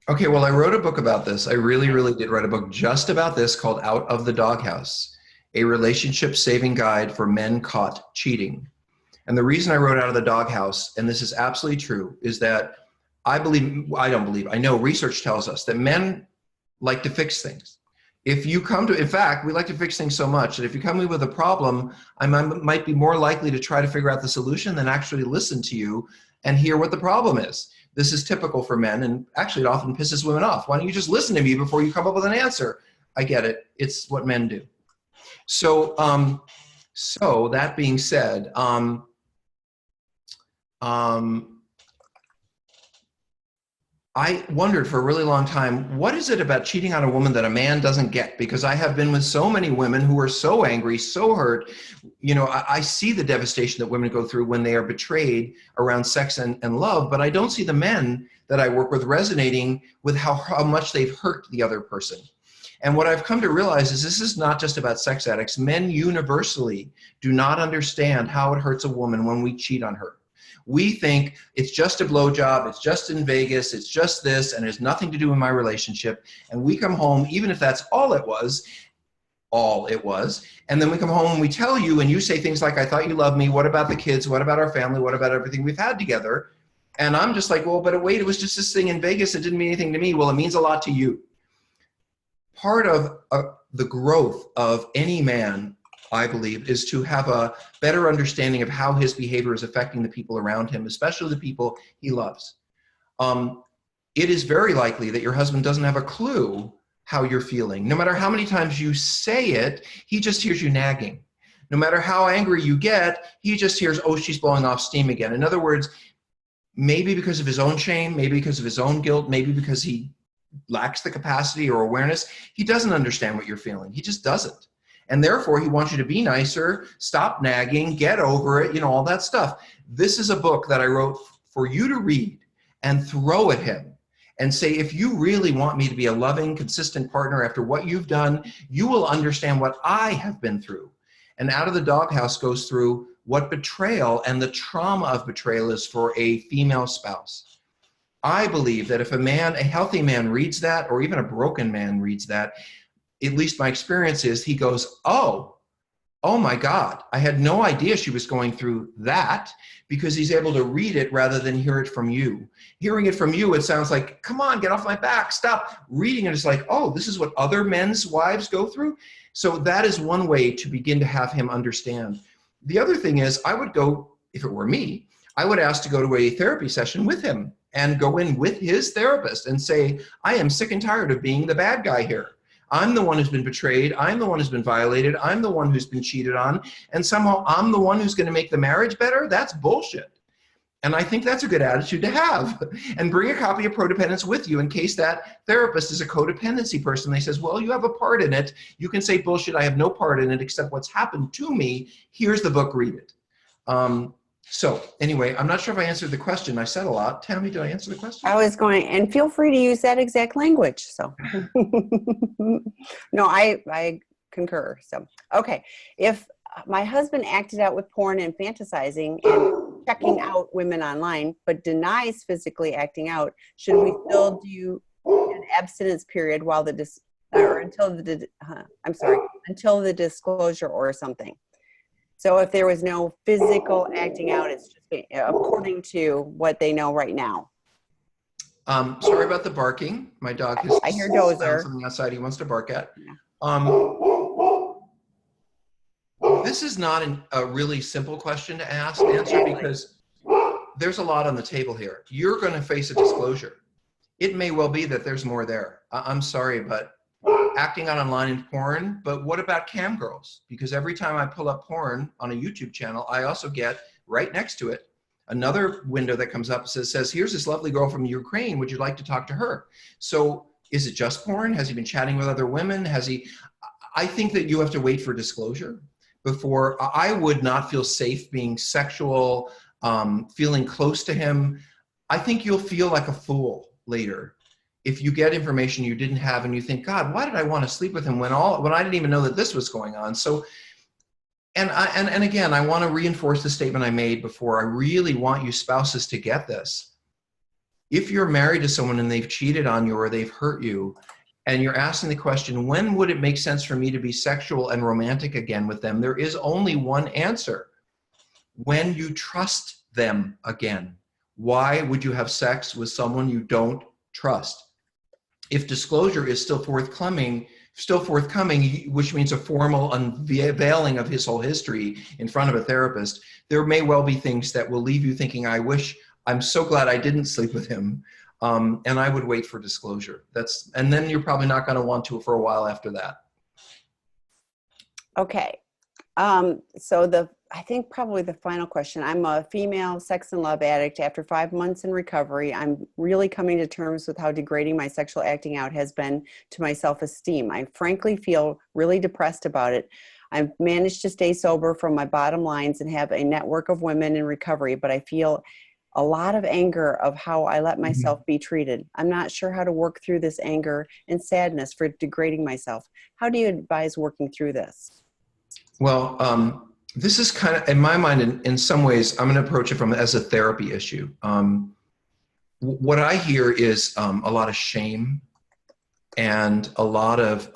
Okay, well, I wrote a book about this. I really, really did write a book just about this called Out of the Doghouse, a relationship saving guide for men caught cheating. And the reason I wrote Out of the Doghouse, and this is absolutely true, is that I know research tells us that men like to fix things. If you come to, in fact, we like to fix things so much that if you come in with a problem, I might be more likely to try to figure out the solution than actually listen to you and hear what the problem is. This is typical for men, and actually it often pisses women off. Why don't you just listen to me before you come up with an answer? I get it. It's what men do. So, so that being said, I wondered for a really long time, what is it about cheating on a woman that a man doesn't get? Because I have been with so many women who are so angry, so hurt. You know, I see the devastation that women go through when they are betrayed around sex and love, but I don't see the men that I work with resonating with how much they've hurt the other person. And what I've come to realize is this is not just about sex addicts. Men universally do not understand how it hurts a woman when we cheat on her. We think it's just a blowjob, it's just in Vegas, it's just this, and it has nothing to do with my relationship. And we come home, even if that's all it was, and then we come home and we tell you, and you say things like, I thought you loved me, what about the kids, what about our family, what about everything we've had together? And I'm just like, well, but wait, it was just this thing in Vegas, it didn't mean anything to me. Well, it means a lot to you. Part of the growth of any man, I believe, is to have a better understanding of how his behavior is affecting the people around him, especially the people he loves. It is very likely that your husband doesn't have a clue how you're feeling. No matter how many times you say it, he just hears you nagging. No matter how angry you get, he just hears, oh, she's blowing off steam again. In other words, maybe because of his own shame, maybe because of his own guilt, maybe because he lacks the capacity or awareness, he doesn't understand what you're feeling. He just doesn't. And therefore, he wants you to be nicer, stop nagging, get over it, you know, all that stuff. This is a book that I wrote for you to read and throw at him and say, if you really want me to be a loving, consistent partner after what you've done, you will understand what I have been through. And Out of the Doghouse goes through what betrayal and the trauma of betrayal is for a female spouse. I believe that if a healthy man reads that, or even a broken man reads that, at least my experience is he goes, oh my God, I had no idea she was going through that, because he's able to read it rather than hear it from you. Hearing it from you, it sounds like, come on, get off my back, stop. Reading it is like, oh, this is what other men's wives go through. So that is one way to begin to have him understand. The other thing is, I would go, if it were me, I would ask to go to a therapy session with him and go in with his therapist and say, I am sick and tired of being the bad guy here. I'm the one who's been betrayed. I'm the one who's been violated. I'm the one who's been cheated on. And somehow I'm the one who's going to make the marriage better? That's bullshit. And I think that's a good attitude to have. And bring a copy of Codependence with you in case that therapist is a codependency person. They says, well, you have a part in it. You can say, bullshit, I have no part in it except what's happened to me. Here's the book, read it. So anyway, I'm not sure if I answered the question. I said a lot. Tammy, did I answer the question? I was going, and feel free to use that exact language. So, no, I concur. So, okay. If my husband acted out with porn and fantasizing and checking out women online, but denies physically acting out, should we still do an abstinence period while until the disclosure or something? So if there was no physical acting out, it's just according to what they know right now. Sorry about the barking. My dog has I hear Dozer. Something outside he wants to bark at. Yeah. This is not a really simple question to answer because there's a lot on the table here. You're going to face a disclosure. It may well be that there's more there. I'm sorry, but acting out online in porn, but what about cam girls? Because every time I pull up porn on a YouTube channel, I also get right next to it another window that comes up and says, here's this lovely girl from Ukraine. Would you like to talk to her? So is it just porn? Has he been chatting with other women? I think that you have to wait for disclosure before. I would not feel safe being sexual, feeling close to him. I think you'll feel like a fool later if you get information you didn't have and you think, God, why did I want to sleep with him when I didn't even know that this was going on? So, and again, I want to reinforce the statement I made before. I really want you spouses to get this. If you're married to someone and they've cheated on you or they've hurt you, and you're asking the question, when would it make sense for me to be sexual and romantic again with them? There is only one answer. When you trust them again. Why would you have sex with someone you don't trust? if disclosure is still forthcoming, which means a formal unveiling of his whole history in front of a therapist, there may well be things that will leave you thinking, I'm so glad I didn't sleep with him. And I would wait for disclosure. And then you're probably not going to want to for a while after that. Okay. I think probably the final question. I'm a female sex and love addict. After 5 months in recovery, I'm really coming to terms with how degrading my sexual acting out has been to my self-esteem. I frankly feel really depressed about it. I've managed to stay sober from my bottom lines and have a network of women in recovery, but I feel a lot of anger of how I let myself be treated. I'm not sure how to work through this anger and sadness for degrading myself. How do you advise working through this? Well, this is kind of, in my mind, in some ways, I'm going to approach it as a therapy issue. What I hear is a lot of shame and a lot of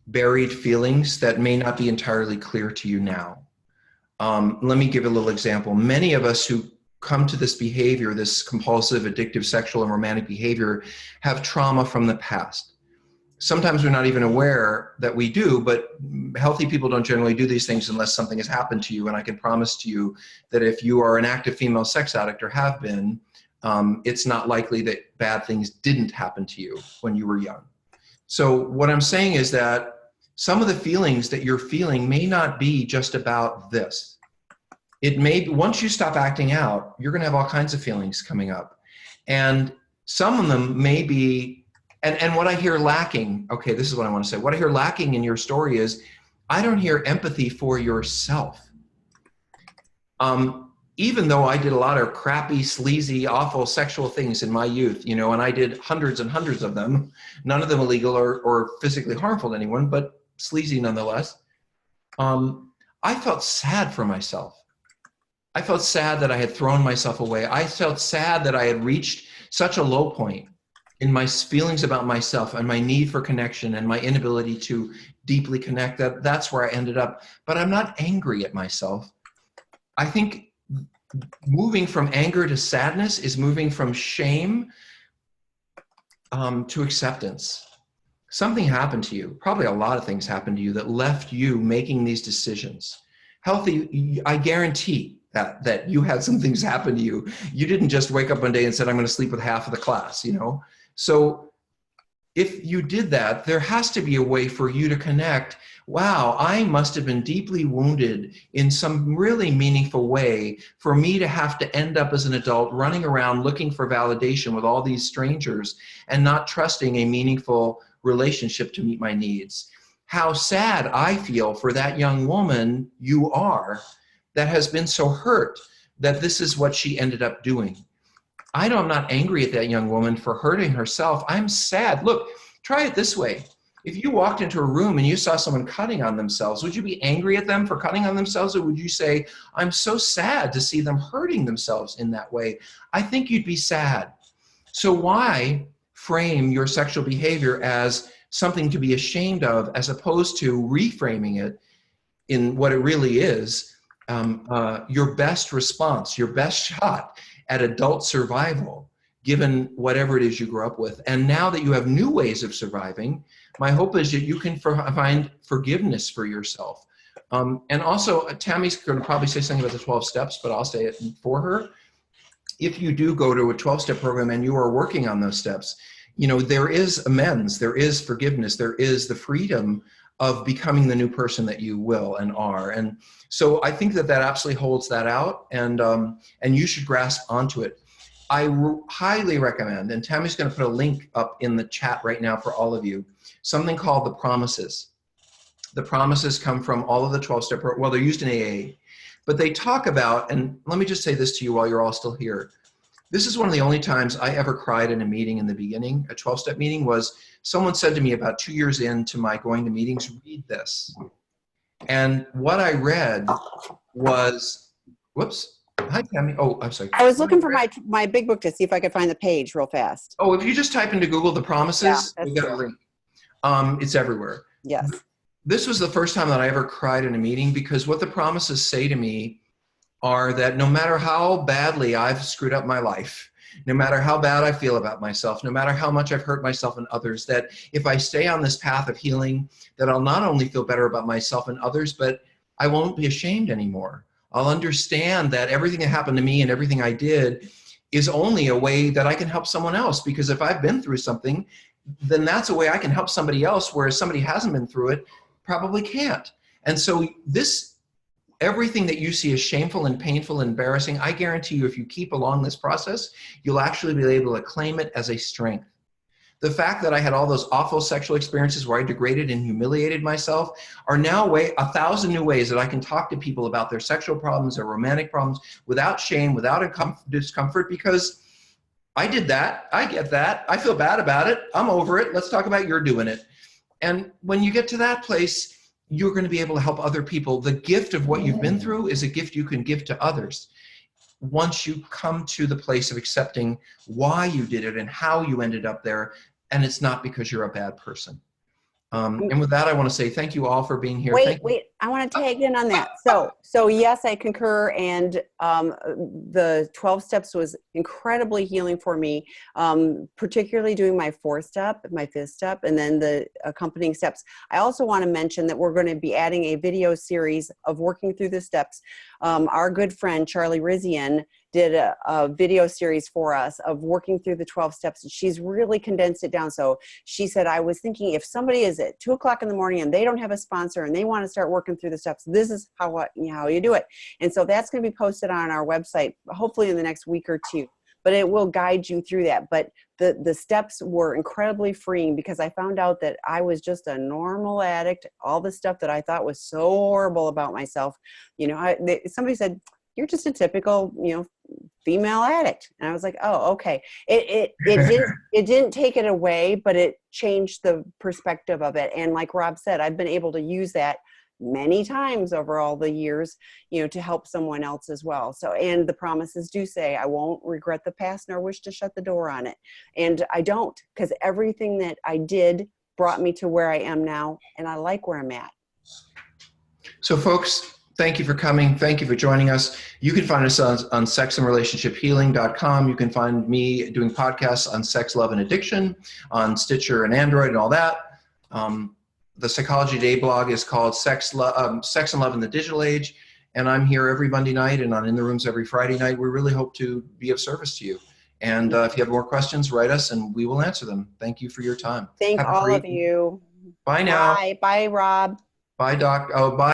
buried feelings that may not be entirely clear to you now. Let me give a little example. Many of us who come to this behavior, this compulsive, addictive, sexual, and romantic behavior, have trauma from the past. Sometimes we're not even aware that we do, but healthy people don't generally do these things unless something has happened to you. And I can promise to you that if you are an active female sex addict or have been, it's not likely that bad things didn't happen to you when you were young. So what I'm saying is that some of the feelings that you're feeling may not be just about this. It may be, once you stop acting out, you're going to have all kinds of feelings coming up. And some of them may be, and what I hear lacking, okay, this is what I want to say. What I hear lacking in your story is, I don't hear empathy for yourself. Even though I did a lot of crappy, sleazy, awful sexual things in my youth, and I did hundreds and hundreds of them, none of them illegal or physically harmful to anyone, but sleazy nonetheless. I felt sad for myself. I felt sad that I had thrown myself away. I felt sad that I had reached such a low point in my feelings about myself and my need for connection and my inability to deeply connect. That's where I ended up. But I'm not angry at myself. I think moving from anger to sadness is moving from shame to acceptance. Something happened to you. Probably a lot of things happened to you that left you making these decisions. Healthy, I guarantee that you had some things happen to you. You didn't just wake up one day and said, I'm going to sleep with half of the class, So if you did that, there has to be a way for you to connect. Wow, I must have been deeply wounded in some really meaningful way for me to have to end up as an adult running around looking for validation with all these strangers and not trusting a meaningful relationship to meet my needs. How sad I feel for that young woman you are that has been so hurt that this is what she ended up doing. I'm not angry at that young woman for hurting herself. I'm sad. Look, try it this way. If you walked into a room and you saw someone cutting on themselves, would you be angry at them for cutting on themselves? Or would you say, I'm so sad to see them hurting themselves in that way? I think you'd be sad. So why frame your sexual behavior as something to be ashamed of, as opposed to reframing it in what it really is, your best response, your best shot at adult survival, given whatever it is you grew up with. And now that you have new ways of surviving, my hope is that you can find forgiveness for yourself. And also, Tammy's going to probably say something about the 12 steps, but I'll say it for her. If you do go to a 12-step program and you are working on those steps, there is amends, there is forgiveness, there is the freedom of becoming the new person that you will and are. And so I think that absolutely holds that out, and you should grasp onto it. I highly recommend, and Tammy's going to put a link up in the chat right now for all of you, something called the promises. The promises come from all of the 12-step, well, they're used in AA, but they talk about, and let me just say this to you while you're all still here. This is one of the only times I ever cried in a meeting in the beginning. A 12-step meeting was, someone said to me about 2 years into my going to meetings, read this. And what I read was, whoops, hi Tammy, oh, I'm sorry. I was looking for my big book to see if I could find the page real fast. Oh, if you just type into Google the promises, yeah, we got a link. It's everywhere. Yes. This was the first time that I ever cried in a meeting, because what the promises say to me are that no matter how badly I've screwed up my life, no matter how bad I feel about myself, no matter how much I've hurt myself and others, that if I stay on this path of healing, that I'll not only feel better about myself and others, but I won't be ashamed anymore. I'll understand that everything that happened to me and everything I did is only a way that I can help someone else. Because if I've been through something, then that's a way I can help somebody else, whereas somebody who hasn't been through it probably can't. And so everything that you see as shameful and painful and embarrassing, I guarantee you, if you keep along this process, you'll actually be able to claim it as a strength. The fact that I had all those awful sexual experiences where I degraded and humiliated myself are now 1,000 new ways that I can talk to people about their sexual problems, their romantic problems, without shame, without discomfort, because I did that. I get that. I feel bad about it. I'm over it. Let's talk about you're doing it. And when you get to that place, you're going to be able to help other people. The gift of what you've been through is a gift you can give to others. Once you come to the place of accepting why you did it and how you ended up there, and it's not because you're a bad person. And with that, I want to say thank you all for being here. Wait, I want to tag in on that. So yes, I concur. And the 12 steps was incredibly healing for me, particularly doing my 4th step, my 5th step, and then the accompanying steps. I also want to mention that we're going to be adding a video series of working through the steps. Our good friend, Charlie Rizian, did a video series for us of working through the 12 steps. And she's really condensed it down. So she said, I was thinking if somebody is at 2 o'clock in the morning and they don't have a sponsor and they want to start working through the steps, this is how you do it. And so that's going to be posted on our website, hopefully in the next week or 2. But it will guide you through that. But the steps were incredibly freeing, because I found out that I was just a normal addict. All the stuff that I thought was so horrible about myself, somebody said, you're just a typical, female addict. And I was like, oh, okay. It didn't take it away, but it changed the perspective of it. And like Rob said, I've been able to use that many times over all the years, to help someone else as well. So, and the promises do say, I won't regret the past nor wish to shut the door on it. And I don't, because everything that I did brought me to where I am now. And I like where I'm at. So folks, thank you for coming. Thank you for joining us. You can find us on sexandrelationshiphealing.com. You can find me doing podcasts on sex, love, and addiction on Stitcher and Android and all that. The Psychology Today blog is called Sex and Love in the Digital Age. And I'm here every Monday night and on In the Rooms every Friday night. We really hope to be of service to you. And if you have more questions, write us and we will answer them. Thank you for your time. Thank all of you. Bye now. Bye, Rob. Bye, Doc. Oh, bye.